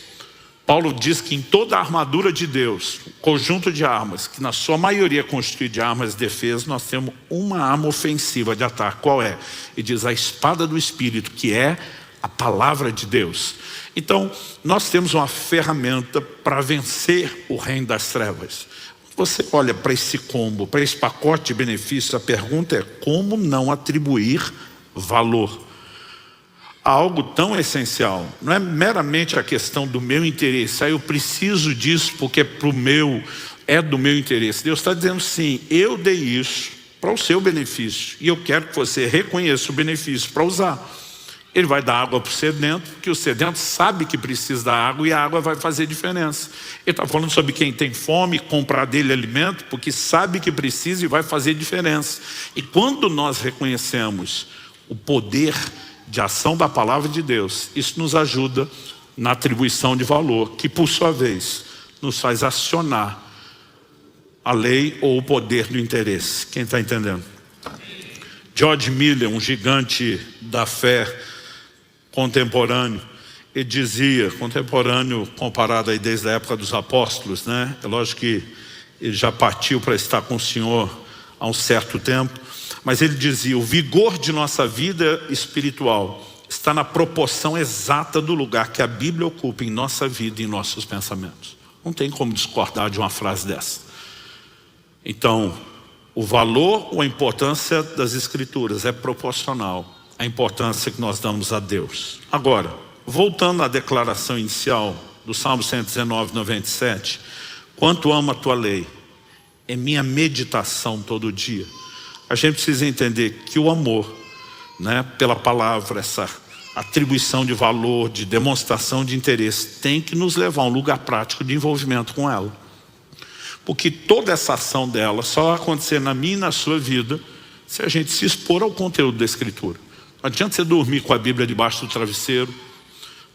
Paulo diz que em toda a armadura de Deus, conjunto de armas, que na sua maioria é constituído de armas de defesa, nós temos uma arma ofensiva de ataque. Qual é? E diz: a espada do Espírito, que é a palavra de Deus. Então, nós temos uma ferramenta para vencer o reino das trevas. Você olha para esse combo, para esse pacote de benefícios, a pergunta é: como não atribuir valor a algo tão essencial? Não é meramente a questão do meu interesse. Eu preciso disso porque é do meu interesse. Deus está dizendo: sim, eu dei isso para o seu benefício, e eu quero que você reconheça o benefício para usar. Ele vai dar água para o sedento, porque o sedento sabe que precisa da água, e a água vai fazer diferença. Ele está falando sobre quem tem fome, comprar dele alimento, porque sabe que precisa e vai fazer diferença. E quando nós reconhecemos o poder de ação da palavra de Deus, isso nos ajuda na atribuição de valor, que por sua vez nos faz acionar a lei ou o poder do interesse. Quem está entendendo? George Miller, um gigante da fé contemporâneo, ele dizia, contemporâneo comparado aí desde a época dos apóstolos, né? É lógico que ele já partiu para estar com o Senhor há um certo tempo, mas ele dizia: o vigor de nossa vida espiritual está na proporção exata do lugar que a Bíblia ocupa em nossa vida e em nossos pensamentos. Não tem como discordar de uma frase dessa. Então, o valor ou a importância das Escrituras é proporcional à importância que nós damos a Deus. Agora, voltando à declaração inicial do Salmo 119, 97, quanto amo a tua lei, é minha meditação todo dia. A gente precisa entender que o amor, né, pela palavra, essa atribuição de valor, de demonstração de interesse, tem que nos levar a um lugar prático de envolvimento com ela. Porque toda essa ação dela só vai acontecer na minha e na sua vida se a gente se expor ao conteúdo da Escritura. Não adianta você dormir com a Bíblia debaixo do travesseiro,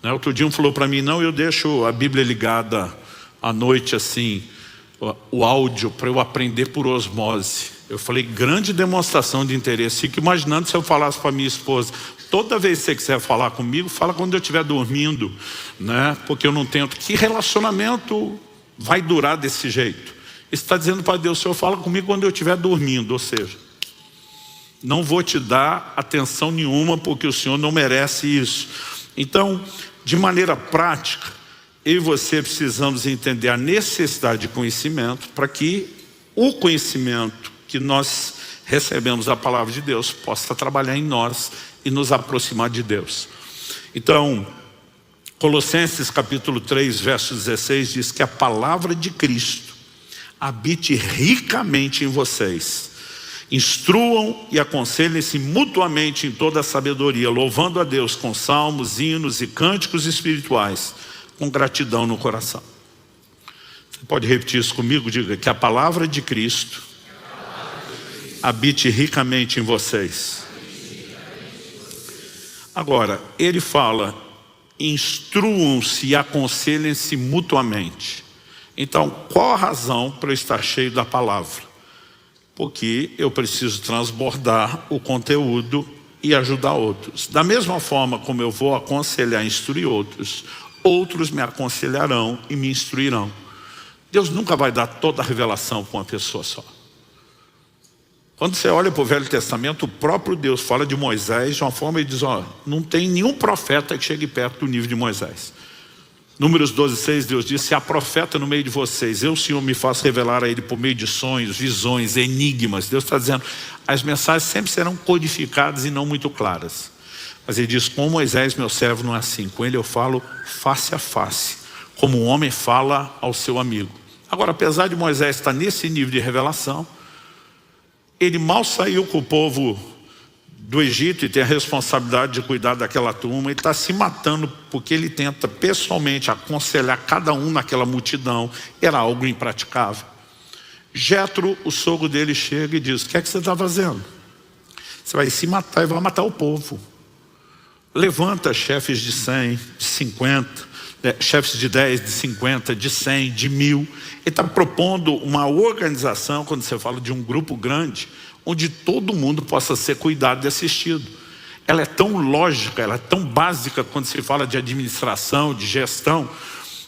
né? Outro dia um falou para mim: não, eu deixo a Bíblia ligada à noite assim, o áudio, para eu aprender por osmose. Eu falei: grande demonstração de interesse. Fico imaginando se eu falasse para minha esposa: toda vez que você quiser falar comigo, fala quando eu estiver dormindo, né? Porque eu não tenho. Que relacionamento vai durar desse jeito? Está dizendo para Deus: Senhor, fala comigo quando eu estiver dormindo. Ou seja, não vou te dar atenção nenhuma, porque o Senhor não merece isso. Então, de maneira prática, eu e você precisamos entender a necessidade de conhecimento, para que o conhecimento que nós recebemos da palavra de Deus possa trabalhar em nós e nos aproximar de Deus. Então, Colossenses capítulo 3, verso 16 diz que a palavra de Cristo habite ricamente em vocês. Instruam e aconselhem-se mutuamente em toda a sabedoria, louvando a Deus com salmos, hinos e cânticos espirituais, com gratidão no coração. Você pode repetir isso comigo? Diga: que a palavra de Cristo habite ricamente em vocês. Agora, ele fala: instruam-se e aconselhem-se mutuamente. Então, qual a razão para eu estar cheio da palavra? Porque eu preciso transbordar o conteúdo e ajudar outros. Da mesma forma como eu vou aconselhar e instruir outros, outros me aconselharão e me instruirão. Deus nunca vai dar toda a revelação para uma pessoa só. Quando você olha para o Velho Testamento, o próprio Deus fala de Moisés de uma forma e diz: ó, não tem nenhum profeta que chegue perto do nível de Moisés. Números 12:6, Deus diz: se há profeta no meio de vocês, eu, Senhor, me faço revelar a ele por meio de sonhos, visões, enigmas. Deus está dizendo, as mensagens sempre serão codificadas e não muito claras. Mas ele diz: com Moisés, meu servo, não é assim. Com ele eu falo face a face, como um homem fala ao seu amigo. Agora, apesar de Moisés estar nesse nível de revelação, ele mal saiu com o povo do Egito e tem a responsabilidade de cuidar daquela turma. Ele está se matando porque ele tenta pessoalmente aconselhar cada um naquela multidão. Era algo impraticável. Jétro, o sogro dele, chega e diz: o que é que você está fazendo? Você vai se matar e vai matar o povo. Levanta chefes de 100, de 50, chefes de 10, de 50, de 100, de 1000. Ele está propondo uma organização, quando você fala de um grupo grande, onde todo mundo possa ser cuidado e assistido. Ela é tão lógica, ela é tão básica quando se fala de administração, de gestão.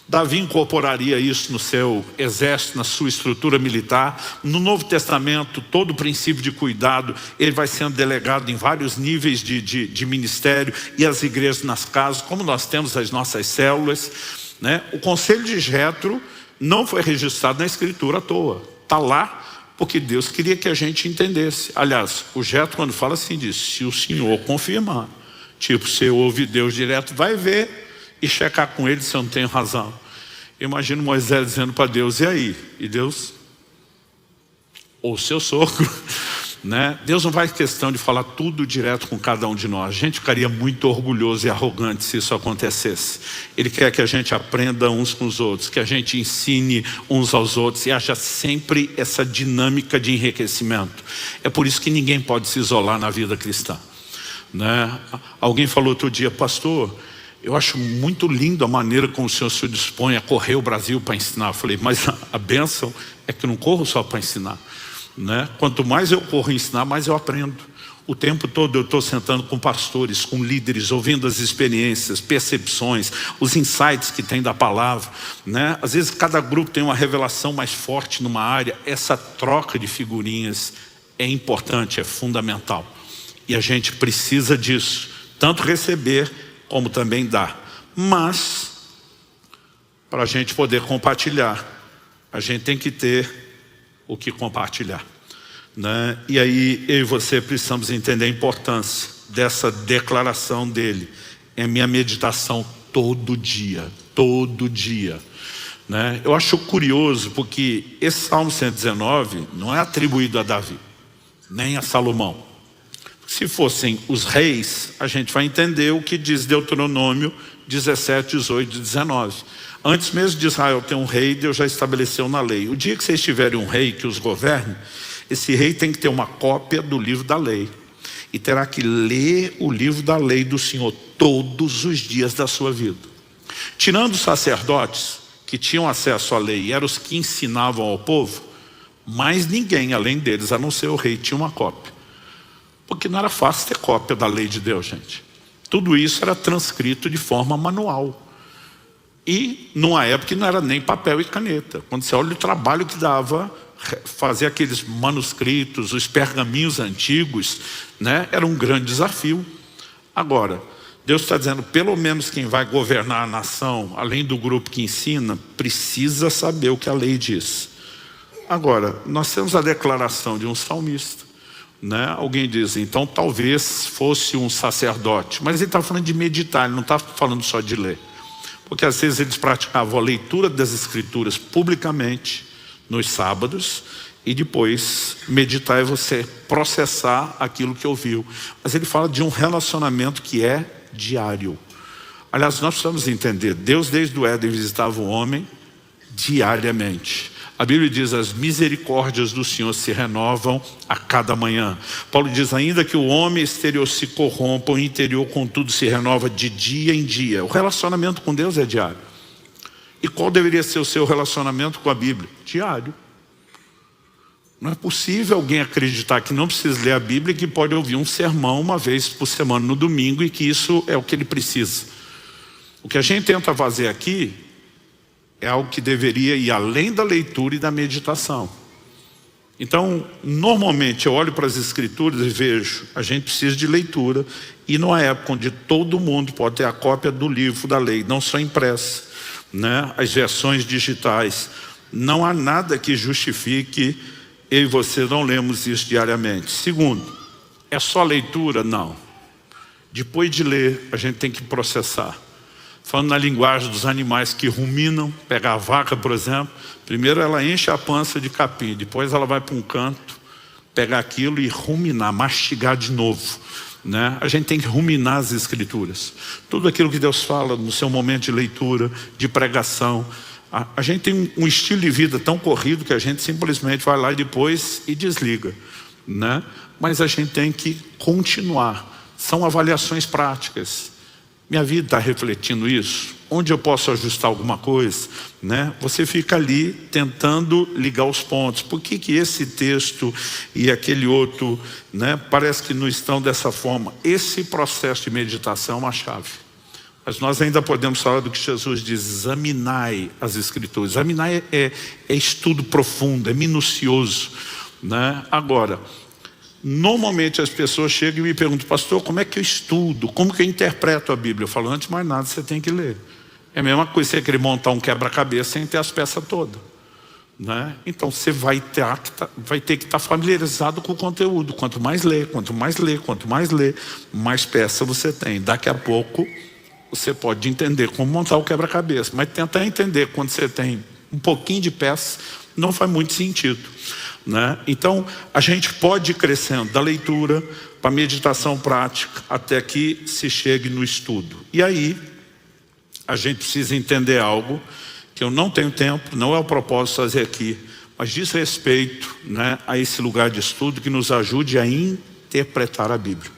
Davi incorporaria isso no seu exército, na sua estrutura militar. No Novo Testamento, todo o princípio de cuidado, ele vai sendo delegado em vários níveis de ministério, e as igrejas nas casas, como nós temos as nossas células, né? O conselho de Jétro não foi registrado na Escritura à toa. Está lá porque Deus queria que a gente entendesse. Aliás, o Jétro, quando fala assim, diz: se o Senhor confirmar, tipo, você ouve Deus direto, vai ver e checar com ele se eu não tenho razão. Eu imagino Moisés dizendo para Deus: e aí? E Deus, ou seu sogro, né? Deus não faz questão de falar tudo direto com cada um de nós. A gente ficaria muito orgulhoso e arrogante se isso acontecesse. Ele quer que a gente aprenda uns com os outros, que a gente ensine uns aos outros, e haja sempre essa dinâmica de enriquecimento. É por isso que ninguém pode se isolar na vida cristã, né? Alguém falou outro dia: pastor, eu acho muito lindo a maneira como o senhor se dispõe a correr o Brasil para ensinar. Eu falei: mas a bênção é que eu não corro só para ensinar, né? Quanto mais eu corro e ensinar, mais eu aprendo. O tempo todo eu estou sentando com pastores, com líderes, ouvindo as experiências, percepções, os insights que tem da palavra, né? Às vezes cada grupo tem uma revelação mais forte numa área. Essa troca de figurinhas é importante, é fundamental. E a gente precisa disso, tanto receber como também dar. Mas, para a gente poder compartilhar, a gente tem que ter o que compartilhar, né? E aí eu e você precisamos entender a importância dessa declaração dele. É minha meditação todo dia, né? Eu acho curioso porque esse Salmo 119 não é atribuído a Davi, nem a Salomão. Se fossem os reis, a gente vai entender o que diz Deuteronômio 17, 18 e 19. Antes mesmo de Israel ter um rei, Deus já estabeleceu na lei: o dia que vocês tiverem um rei que os governe, esse rei tem que ter uma cópia do livro da lei, e terá que ler o livro da lei do Senhor todos os dias da sua vida. Tirando os sacerdotes, que tinham acesso à lei e eram os que ensinavam ao povo, mais ninguém além deles, a não ser o rei, tinha uma cópia. Porque não era fácil ter cópia da lei de Deus, gente. Tudo isso era transcrito de forma manual. E numa época que não era nem papel e caneta. Quando você olha o trabalho que dava fazer aqueles manuscritos, os pergaminhos antigos, né, era um grande desafio. Agora, Deus está dizendo: pelo menos quem vai governar a nação, além do grupo que ensina, precisa saber o que a lei diz. Agora, nós temos a declaração de um salmista, né? Alguém diz: então talvez fosse um sacerdote. Mas ele está falando de meditar, ele não está falando só de ler. Porque às vezes eles praticavam a leitura das escrituras publicamente nos sábados, e depois meditar é você processar aquilo que ouviu. Mas ele fala de um relacionamento que é diário. Aliás, nós precisamos entender: Deus desde o Éden visitava o homem diariamente. A Bíblia diz, as misericórdias do Senhor se renovam a cada manhã. Paulo diz, ainda que o homem exterior se corrompa, o interior contudo se renova de dia em dia. O relacionamento com Deus é diário. E qual deveria ser o seu relacionamento com a Bíblia? Diário. Não é possível alguém acreditar que não precisa ler a Bíblia e que pode ouvir um sermão uma vez por semana no domingo e que isso é o que ele precisa. O que a gente tenta fazer aqui é algo que deveria ir além da leitura e da meditação. Então, normalmente eu olho para as Escrituras e vejo, a gente precisa de leitura, e numa época onde todo mundo pode ter a cópia do livro da lei, não só impressa, né? As versões digitais, não há nada que justifique eu e você não lemos isso diariamente. Segundo, é só leitura? Não. Depois de ler, a gente tem que processar. Falando na linguagem dos animais que ruminam, pega a vaca, por exemplo, primeiro ela enche a pança de capim, depois ela vai para um canto, pegar aquilo e ruminar, mastigar de novo, né? A gente tem que ruminar as Escrituras. Tudo aquilo que Deus fala no seu momento de leitura, de pregação. A gente tem um estilo de vida tão corrido que a gente simplesmente vai lá e depois e desliga, né? Mas a gente tem que continuar. São avaliações práticas. Minha vida está refletindo isso? Onde eu posso ajustar alguma coisa? Né? Você fica ali tentando ligar os pontos. Por que esse texto e aquele outro, né, parece que não estão dessa forma? Esse processo de meditação é uma chave. Mas nós ainda podemos falar do que Jesus diz, examinai as Escrituras. Examinar é estudo profundo, é minucioso, né? Agora, normalmente as pessoas chegam e me perguntam, pastor, como é que eu estudo? Como que eu interpreto a Bíblia? Eu falo, antes de mais nada, você tem que ler. É a mesma coisa você querer montar um quebra-cabeça sem ter as peças todas, né? Então você vai ter que estar familiarizado com o conteúdo. Quanto mais ler, mais peça você tem. Daqui a pouco você pode entender como montar o quebra-cabeça, mas tentar entender quando você tem um pouquinho de peça, não faz muito sentido, né? Então, a gente pode ir crescendo da leitura para a meditação prática, até que se chegue no estudo. E aí, a gente precisa entender algo que eu não tenho tempo, não é o propósito fazer aqui, mas diz respeito, né, a esse lugar de estudo que nos ajude a interpretar a Bíblia.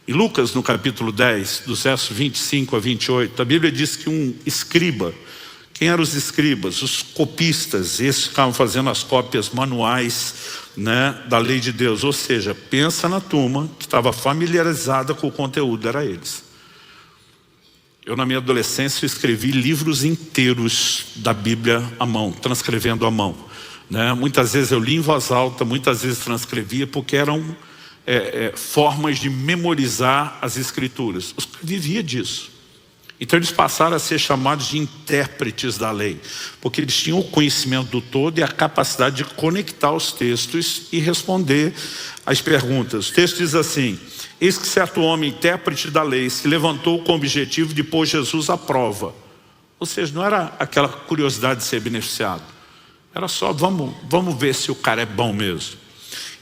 Em Lucas, no capítulo 10, dos versos 25 a 28, a Bíblia diz que um escriba, quem eram os escribas? Os copistas, esses ficavam fazendo as cópias manuais, né, da lei de Deus. Ou seja, pensa na turma que estava familiarizada com o conteúdo, era eles. Eu, na minha adolescência, escrevi livros inteiros da Bíblia à mão, transcrevendo à mão, né? Muitas vezes eu li em voz alta, muitas vezes transcrevia, porque eram formas de memorizar as Escrituras. Os caras viviam disso. Então eles passaram a ser chamados de intérpretes da lei, porque eles tinham o conhecimento do todo e a capacidade de conectar os textos e responder às perguntas. O texto diz assim, eis que certo homem, intérprete da lei, se levantou com o objetivo de pôr Jesus à prova. Ou seja, não era aquela curiosidade de ser beneficiado, era só, vamos ver se o cara é bom mesmo.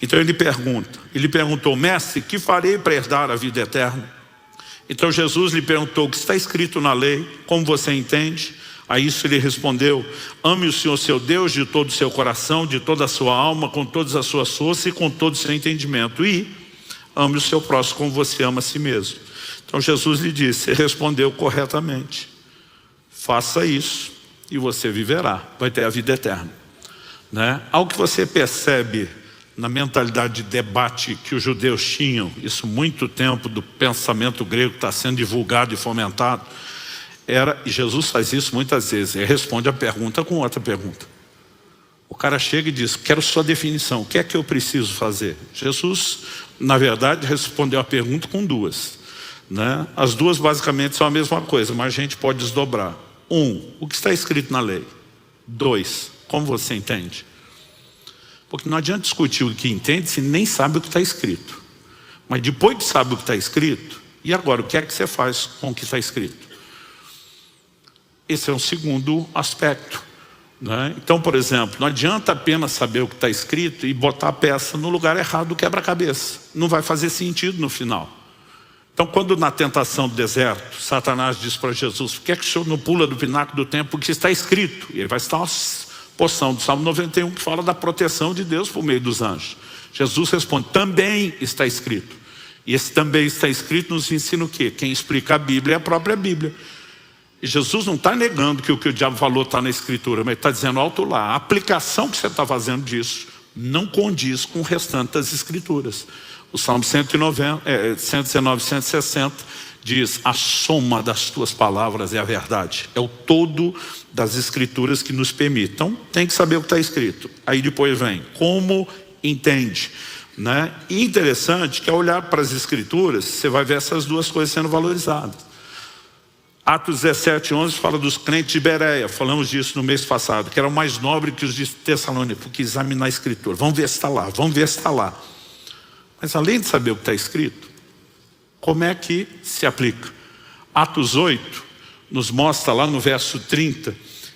Então ele perguntou, mestre, que farei para herdar a vida eterna? Então Jesus lhe perguntou, o que está escrito na lei, como você entende? A isso ele respondeu, ame o Senhor seu Deus de todo o seu coração, de toda a sua alma, com todas as suas forças e com todo o seu entendimento. E ame o seu próximo como você ama a si mesmo. Então Jesus lhe disse, você respondeu corretamente. Faça isso e você viverá, vai ter a vida eterna, né? Algo que você percebe na mentalidade de debate que os judeus tinham, isso muito tempo do pensamento grego que está sendo divulgado e fomentado, e Jesus faz isso muitas vezes, ele responde a pergunta com outra pergunta. O cara chega e diz, quero sua definição, o que é que eu preciso fazer? Jesus, na verdade, respondeu a pergunta com duas, né? As duas basicamente são a mesma coisa, mas a gente pode desdobrar. 1, o que está escrito na lei? 2, como você entende? Porque não adianta discutir o que entende se nem sabe o que está escrito. Mas depois de saber o que está escrito, e agora, o que é que você faz com o que está escrito? Esse é um segundo aspecto, né? Então, por exemplo, não adianta apenas saber o que está escrito e botar a peça no lugar errado do quebra-cabeça. Não vai fazer sentido no final. Então, quando na tentação do deserto, Satanás diz para Jesus: por que é que o senhor não pula do pináculo do templo? Porque está escrito. E ele vai citar uma porção do Salmo 91 que fala da proteção de Deus por meio dos anjos. Jesus responde: também está escrito. E esse também está escrito nos ensina o quê? Quem explica a Bíblia é a própria Bíblia. E Jesus não está negando que o que o diabo falou está na Escritura, mas está dizendo alto lá, a aplicação que você está fazendo disso não condiz com o restante das Escrituras. O Salmo 119, 160 diz: a soma das tuas palavras é a verdade. É o todo das Escrituras que nos permite. Então tem que saber o que está escrito. Aí depois vem, como entende, né? E interessante que ao olhar para as Escrituras, você vai ver essas duas coisas sendo valorizadas. Atos 17:11 fala dos crentes de Bereia, falamos disso no mês passado, que eram mais nobres que os de Tessalônica, porque examinar a Escritura. Vamos ver se está lá, vamos ver se está lá. Mas além de saber o que está escrito, como é que se aplica? Atos 8 nos mostra lá no verso 30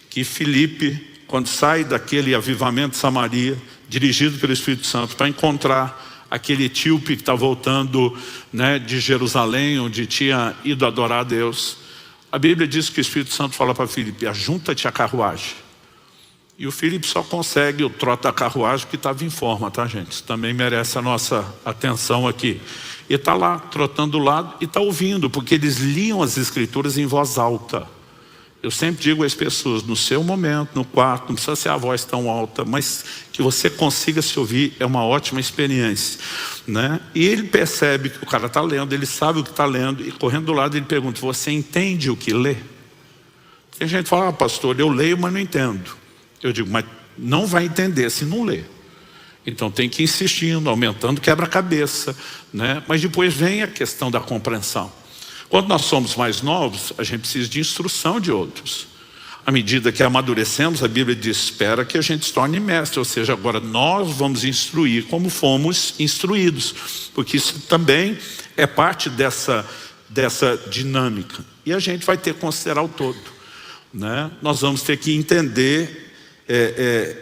que Filipe, quando sai daquele avivamento de Samaria, dirigido pelo Espírito Santo, para encontrar aquele etíope que está voltando, né, de Jerusalém, onde tinha ido adorar a Deus, a Bíblia diz que o Espírito Santo fala para Filipe: ajunta-te à carruagem. E o Filipe só consegue o trote da carruagem porque estava em forma, tá, gente? Isso também merece a nossa atenção aqui. E está lá, trotando do lado e está ouvindo, porque eles liam as Escrituras em voz alta. Eu sempre digo às pessoas, no seu momento, no quarto, não precisa ser a voz tão alta, mas que você consiga se ouvir é uma ótima experiência, né? E ele percebe que o cara está lendo, ele sabe o que está lendo, e correndo do lado ele pergunta: você entende o que lê? Tem gente que fala: ah, pastor, eu leio, mas não entendo. Eu digo: mas não vai entender se não ler. Então tem que ir insistindo, aumentando quebra-cabeça, né? Mas depois vem a questão da compreensão. Quando nós somos mais novos, a gente precisa de instrução de outros. À medida que amadurecemos, a Bíblia diz: espera que a gente se torne mestre. Ou seja, agora nós vamos instruir como fomos instruídos. Porque isso também é parte dessa dinâmica. E a gente vai ter que considerar o todo, né? Nós vamos ter que entender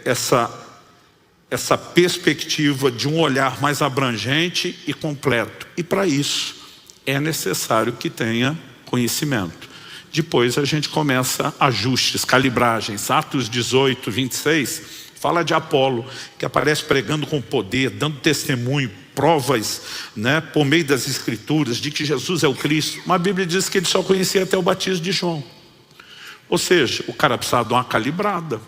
essa perspectiva de um olhar mais abrangente e completo. E para isso é necessário que tenha conhecimento. Depois a gente começa ajustes, calibragens. Atos 18, 26 fala de Apolo, que aparece pregando com poder, dando testemunho, provas, né, por meio das Escrituras de que Jesus é o Cristo. Mas a Bíblia diz que ele só conhecia até o batismo de João. Ou seja, o cara precisava de uma calibrada.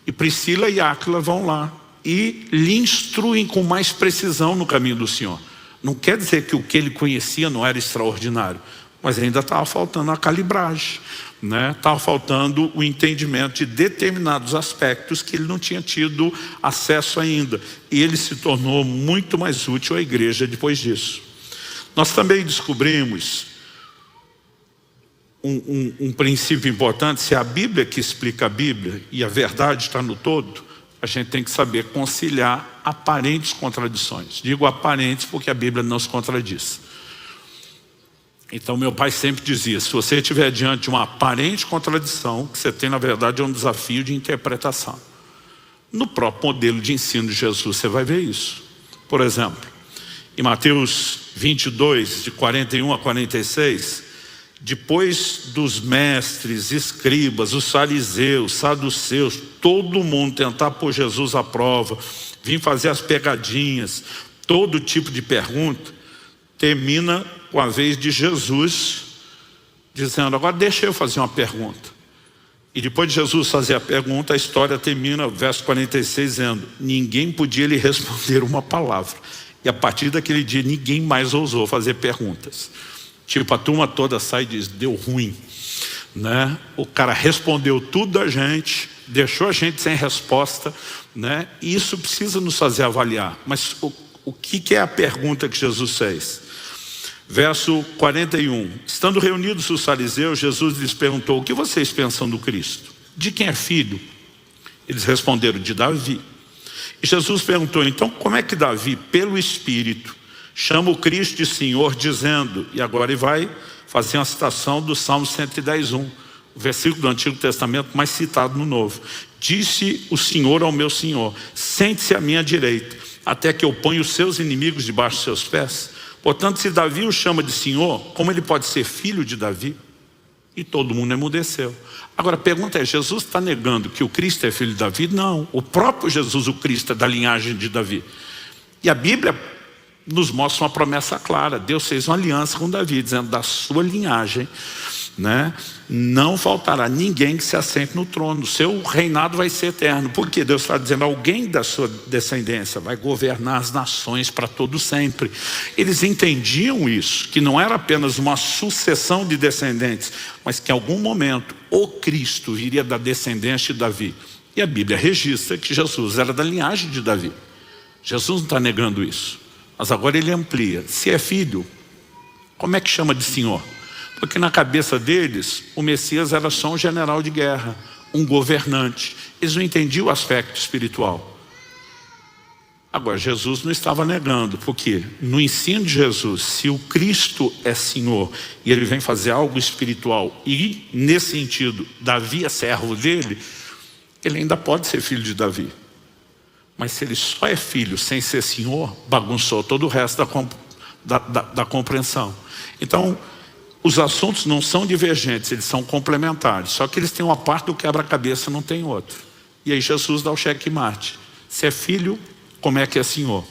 E Priscila e Áquila vão lá e lhe instruem com mais precisão no caminho do Senhor. Não quer dizer que o que ele conhecia não era extraordinário, mas ainda estava faltando a calibragem, né? Estava faltando o entendimento de determinados aspectos que ele não tinha tido acesso ainda. E ele se tornou muito mais útil à igreja depois disso. Nós também descobrimos um princípio importante: se é a Bíblia que explica a Bíblia e a verdade está no todo, a gente tem que saber conciliar aparentes contradições. Digo aparentes porque a Bíblia não se contradiz. Então meu pai sempre dizia: se você estiver diante de uma aparente contradição, o que você tem na verdade é um desafio de interpretação. No próprio modelo de ensino de Jesus você vai ver isso. Por exemplo, em Mateus 22, de 41 a 46, depois dos mestres, escribas, os fariseus, saduceus, todo mundo tentar pôr Jesus à prova, vir fazer as pegadinhas, todo tipo de pergunta, termina com a vez de Jesus dizendo: agora deixa eu fazer uma pergunta. E depois de Jesus fazer a pergunta, a história termina, verso 46, dizendo: ninguém podia lhe responder uma palavra. E a partir daquele dia ninguém mais ousou fazer perguntas. Tipo, a turma toda sai e diz: deu ruim, né? O cara respondeu tudo a gente, deixou a gente sem resposta, né? E isso precisa nos fazer avaliar. Mas o que é a pergunta que Jesus fez? Verso 41. Estando reunidos os fariseus, Jesus lhes perguntou: o que vocês pensam do Cristo? De quem é filho? Eles responderam: de Davi. E Jesus perguntou: então como é que Davi, pelo Espírito, chama o Cristo de Senhor, dizendo... E agora ele vai fazer uma citação do Salmo 110:1, o versículo do Antigo Testamento mais citado no Novo. Disse o Senhor ao meu Senhor: sente-se à minha direita, até que eu ponha os seus inimigos debaixo dos seus pés. Portanto, se Davi o chama de Senhor, como ele pode ser filho de Davi? E todo mundo emudeceu. Agora a pergunta é, Jesus está negando que o Cristo é filho de Davi? Não, o próprio Jesus, o Cristo, é da linhagem de Davi. E a Bíblia nos mostra uma promessa clara. Deus fez uma aliança com Davi, dizendo, da sua linhagem, né, não faltará ninguém que se assente no trono. O seu reinado vai ser eterno. Porque Deus está dizendo, alguém da sua descendência vai governar as nações para todo sempre. Eles entendiam isso, que não era apenas uma sucessão de descendentes, mas que em algum momento o Cristo viria da descendência de Davi. E a Bíblia registra que Jesus era da linhagem de Davi. Jesus não está negando isso, mas agora ele amplia. Se é filho, como é que chama de Senhor? Porque na cabeça deles, o Messias era só um general de guerra, um governante. Eles não entendiam o aspecto espiritual. Agora, Jesus não estava negando, porque no ensino de Jesus, se o Cristo é Senhor e ele vem fazer algo espiritual, e nesse sentido, Davi é servo dele, ele ainda pode ser filho de Davi. Mas se ele só é filho sem ser Senhor, bagunçou todo o resto da compreensão. Então, os assuntos não são divergentes, eles são complementares. Só que eles têm uma parte do quebra-cabeça, não tem outra. E aí Jesus dá o checkmate. Se é filho, como é que é Senhor?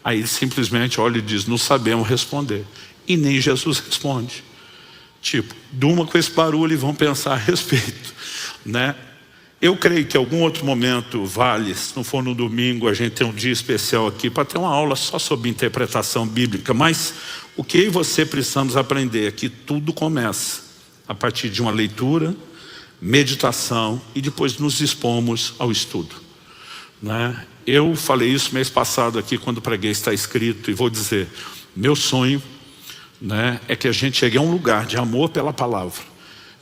Aí ele simplesmente olha e diz, não sabemos responder. E nem Jesus responde. Tipo, durma com esse barulho e vão pensar a respeito, né? Eu creio que em algum outro momento vale, se não for no domingo, a gente tem um dia especial aqui para ter uma aula só sobre interpretação bíblica. Mas o que eu e você precisamos aprender é que tudo começa a partir de uma leitura, meditação e depois nos dispomos ao estudo, né? Eu falei isso mês passado aqui quando preguei Está Escrito, e vou dizer, meu sonho, né, é que a gente chegue a um lugar de amor pela palavra,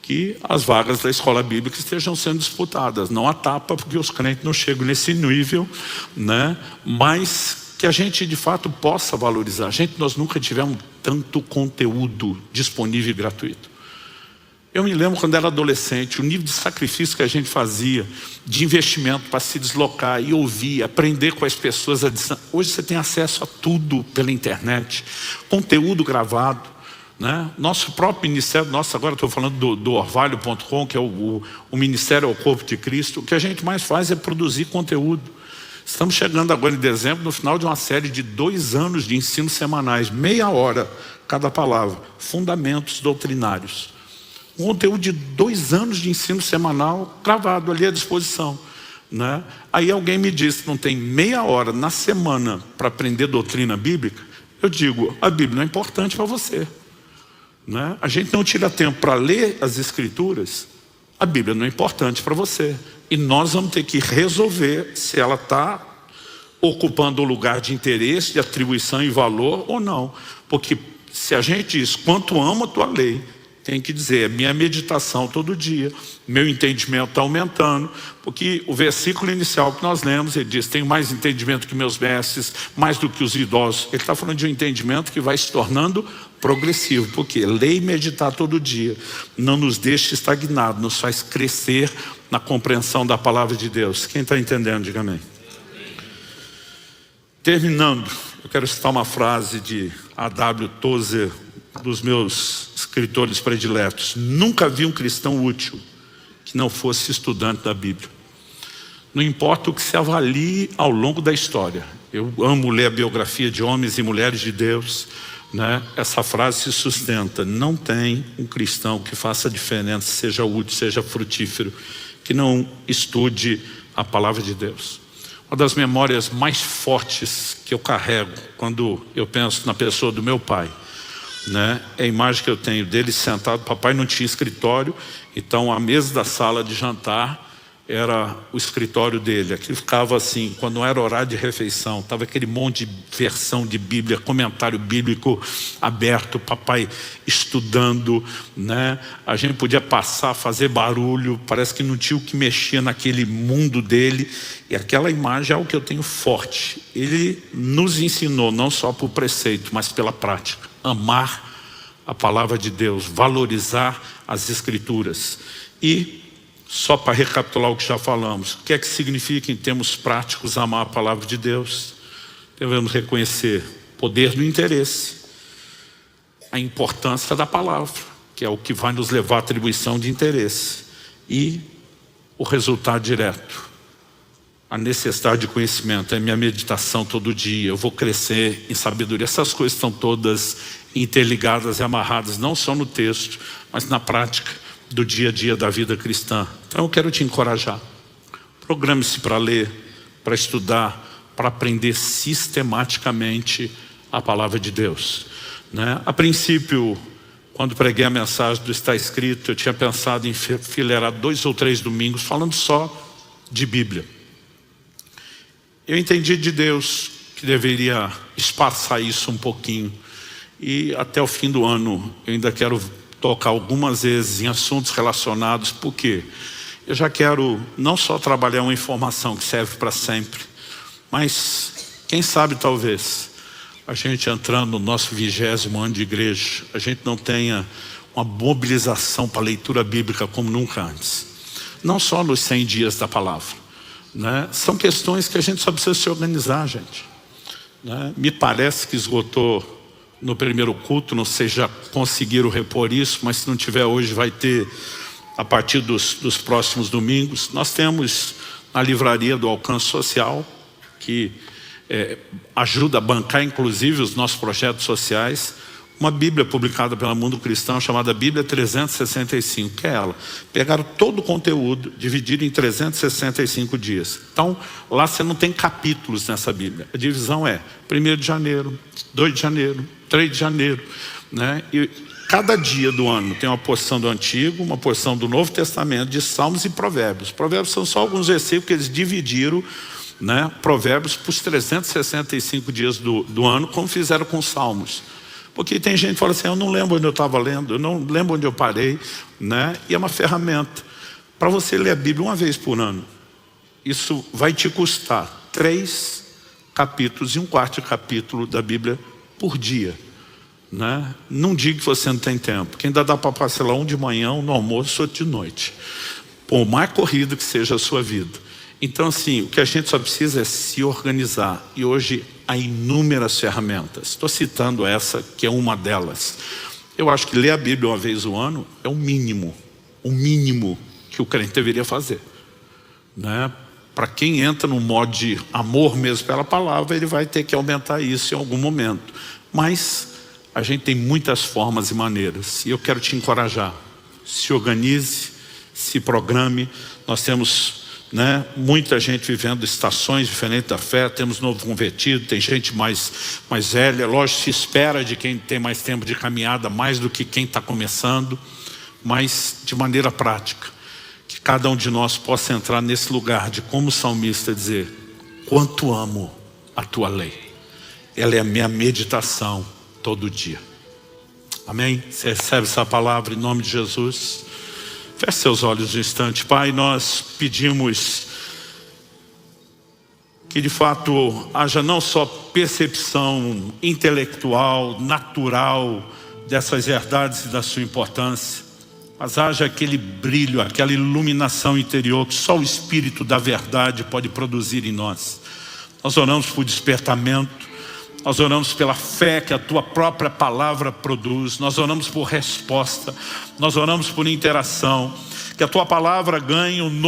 que as vagas da escola bíblica estejam sendo disputadas, não a tapa, porque os crentes não chegam nesse nível, né? Mas que a gente de fato possa valorizar. Nós nunca tivemos tanto conteúdo disponível e gratuito. Eu me lembro quando era adolescente, o nível de sacrifício que a gente fazia, de investimento para se deslocar e ouvir, aprender com as pessoas à distância. Hoje você tem acesso a tudo pela internet, conteúdo gravado, né? Nosso próprio ministério, agora estou falando do orvalho.com, que é o ministério ao corpo de Cristo. O que a gente mais faz é produzir conteúdo. Estamos chegando agora em dezembro, no final de uma série de 2 anos de ensino semanais, meia hora cada palavra, fundamentos doutrinários. Um conteúdo de 2 anos de ensino semanal gravado ali à disposição, né? Aí alguém me disse, não tem meia hora na semana para aprender doutrina bíblica? Eu digo, a Bíblia não é importante para você, né? A gente não tira tempo para ler as Escrituras, a Bíblia não é importante para você. E nós vamos ter que resolver se ela está ocupando o lugar de interesse, de atribuição e valor ou não. Porque se a gente diz, quanto amo a tua lei, tem que dizer, é minha meditação todo dia, meu entendimento está aumentando, porque o versículo inicial que nós lemos, ele diz, tenho mais entendimento que meus mestres, mais do que os idosos. Ele está falando de um entendimento que vai se tornando progressivo, porque ler e meditar todo dia não nos deixa estagnados, nos faz crescer na compreensão da palavra de Deus. Quem está entendendo, diga amém. Terminando, eu quero citar uma frase de A.W. Tozer, dos meus escritores prediletos. Nunca vi um cristão útil que não fosse estudante da Bíblia. Não importa o que se avalie ao longo da história. Eu amo ler a biografia de homens e mulheres de Deus, né? Essa frase se sustenta. Não tem um cristão que faça diferença, seja útil, seja frutífero, que não estude a palavra de Deus. Uma das memórias mais fortes que eu carrego quando eu penso na pessoa do meu pai, né? É a imagem que eu tenho dele sentado. Papai não tinha escritório, então a mesa da sala de jantar era o escritório dele. Aqui ficava assim, quando não era horário de refeição, estava aquele monte de versão de Bíblia, comentário bíblico aberto, papai estudando, né? A gente podia passar, fazer barulho, parece que não tinha o que mexer naquele mundo dele. E aquela imagem é algo que eu tenho forte. Ele nos ensinou, não só por preceito, mas pela prática, amar a palavra de Deus, valorizar as Escrituras. E só para recapitular o que já falamos, o que é que significa em termos práticos amar a palavra de Deus? Devemos reconhecer poder do interesse, a importância da palavra, que é o que vai nos levar à atribuição de interesse, e o resultado direto, a necessidade de conhecimento, é minha meditação todo dia, eu vou crescer em sabedoria. Essas coisas estão todas interligadas e amarradas, não só no texto, mas na prática do dia a dia da vida cristã. Então eu quero te encorajar. Programe-se para ler, para estudar, para aprender sistematicamente a palavra de Deus, né? A princípio, quando preguei a mensagem do Está Escrito, eu tinha pensado em enfileirar 2 ou 3 domingos falando só de Bíblia. Eu entendi de Deus que deveria espaçar isso um pouquinho. E até o fim do ano eu ainda quero tocar algumas vezes em assuntos relacionados, porque eu já quero não só trabalhar uma informação que serve para sempre, mas quem sabe talvez a gente entrando no nosso 20º ano de igreja, a gente não tenha uma mobilização para a leitura bíblica como nunca antes. Não só nos 100 dias da palavra, né? São questões que a gente só precisa se organizar, gente, né? Me parece que esgotou no primeiro culto, não sei se já conseguiram repor isso, mas se não tiver hoje vai ter a partir dos próximos domingos. Nós temos a livraria do Alcance Social, que ajuda a bancar inclusive os nossos projetos sociais, uma Bíblia publicada pela Mundo Cristão chamada Bíblia 365, que é ela. Pegaram todo o conteúdo, dividido em 365 dias. Então, lá você não tem capítulos nessa Bíblia. A divisão é 1º de janeiro, 2 de janeiro, 3 de janeiro, né? E cada dia do ano tem uma porção do Antigo, uma porção do Novo Testamento, de Salmos e Provérbios. Provérbios são só alguns versículos que eles dividiram, né, Provérbios para os 365 dias do ano, como fizeram com os Salmos. Porque tem gente que fala assim, eu não lembro onde eu estava lendo, eu não lembro onde eu parei, né? E é uma ferramenta para você ler a Bíblia uma vez por ano. Isso vai te custar 3 capítulos e 1/4 capítulo da Bíblia por dia, né? Não diga que você não tem tempo, que ainda dá para passar lá um de manhã, um no almoço, outro de noite, por mais corrido que seja a sua vida. Então assim, o que a gente só precisa é se organizar, e hoje há inúmeras ferramentas. Estou citando essa que é uma delas. Eu acho que ler a Bíblia uma vez ao ano é o mínimo que o crente deveria fazer, né? Para quem entra no modo de amor mesmo pela palavra, ele vai ter que aumentar isso em algum momento. Mas a gente tem muitas formas e maneiras, e eu quero te encorajar. Se organize, se programe. Nós temos, né, muita gente vivendo estações diferentes da fé. Temos novo convertido, tem gente mais velha. Lógico, se espera de quem tem mais tempo de caminhada mais do que quem está começando, mas de maneira prática, que cada um de nós possa entrar nesse lugar de, como salmista, dizer: quanto amo a tua lei, ela é a minha meditação todo dia. Amém? Você recebe essa palavra em nome de Jesus? Feche seus olhos um instante. Pai, nós pedimos que de fato haja não só percepção intelectual, natural dessas verdades e da sua importância, mas haja aquele brilho, aquela iluminação interior que só o Espírito da verdade pode produzir em nós. Nós oramos por despertamento, nós oramos pela fé que a tua própria palavra produz, nós oramos por resposta, nós oramos por interação, que a tua palavra ganhe um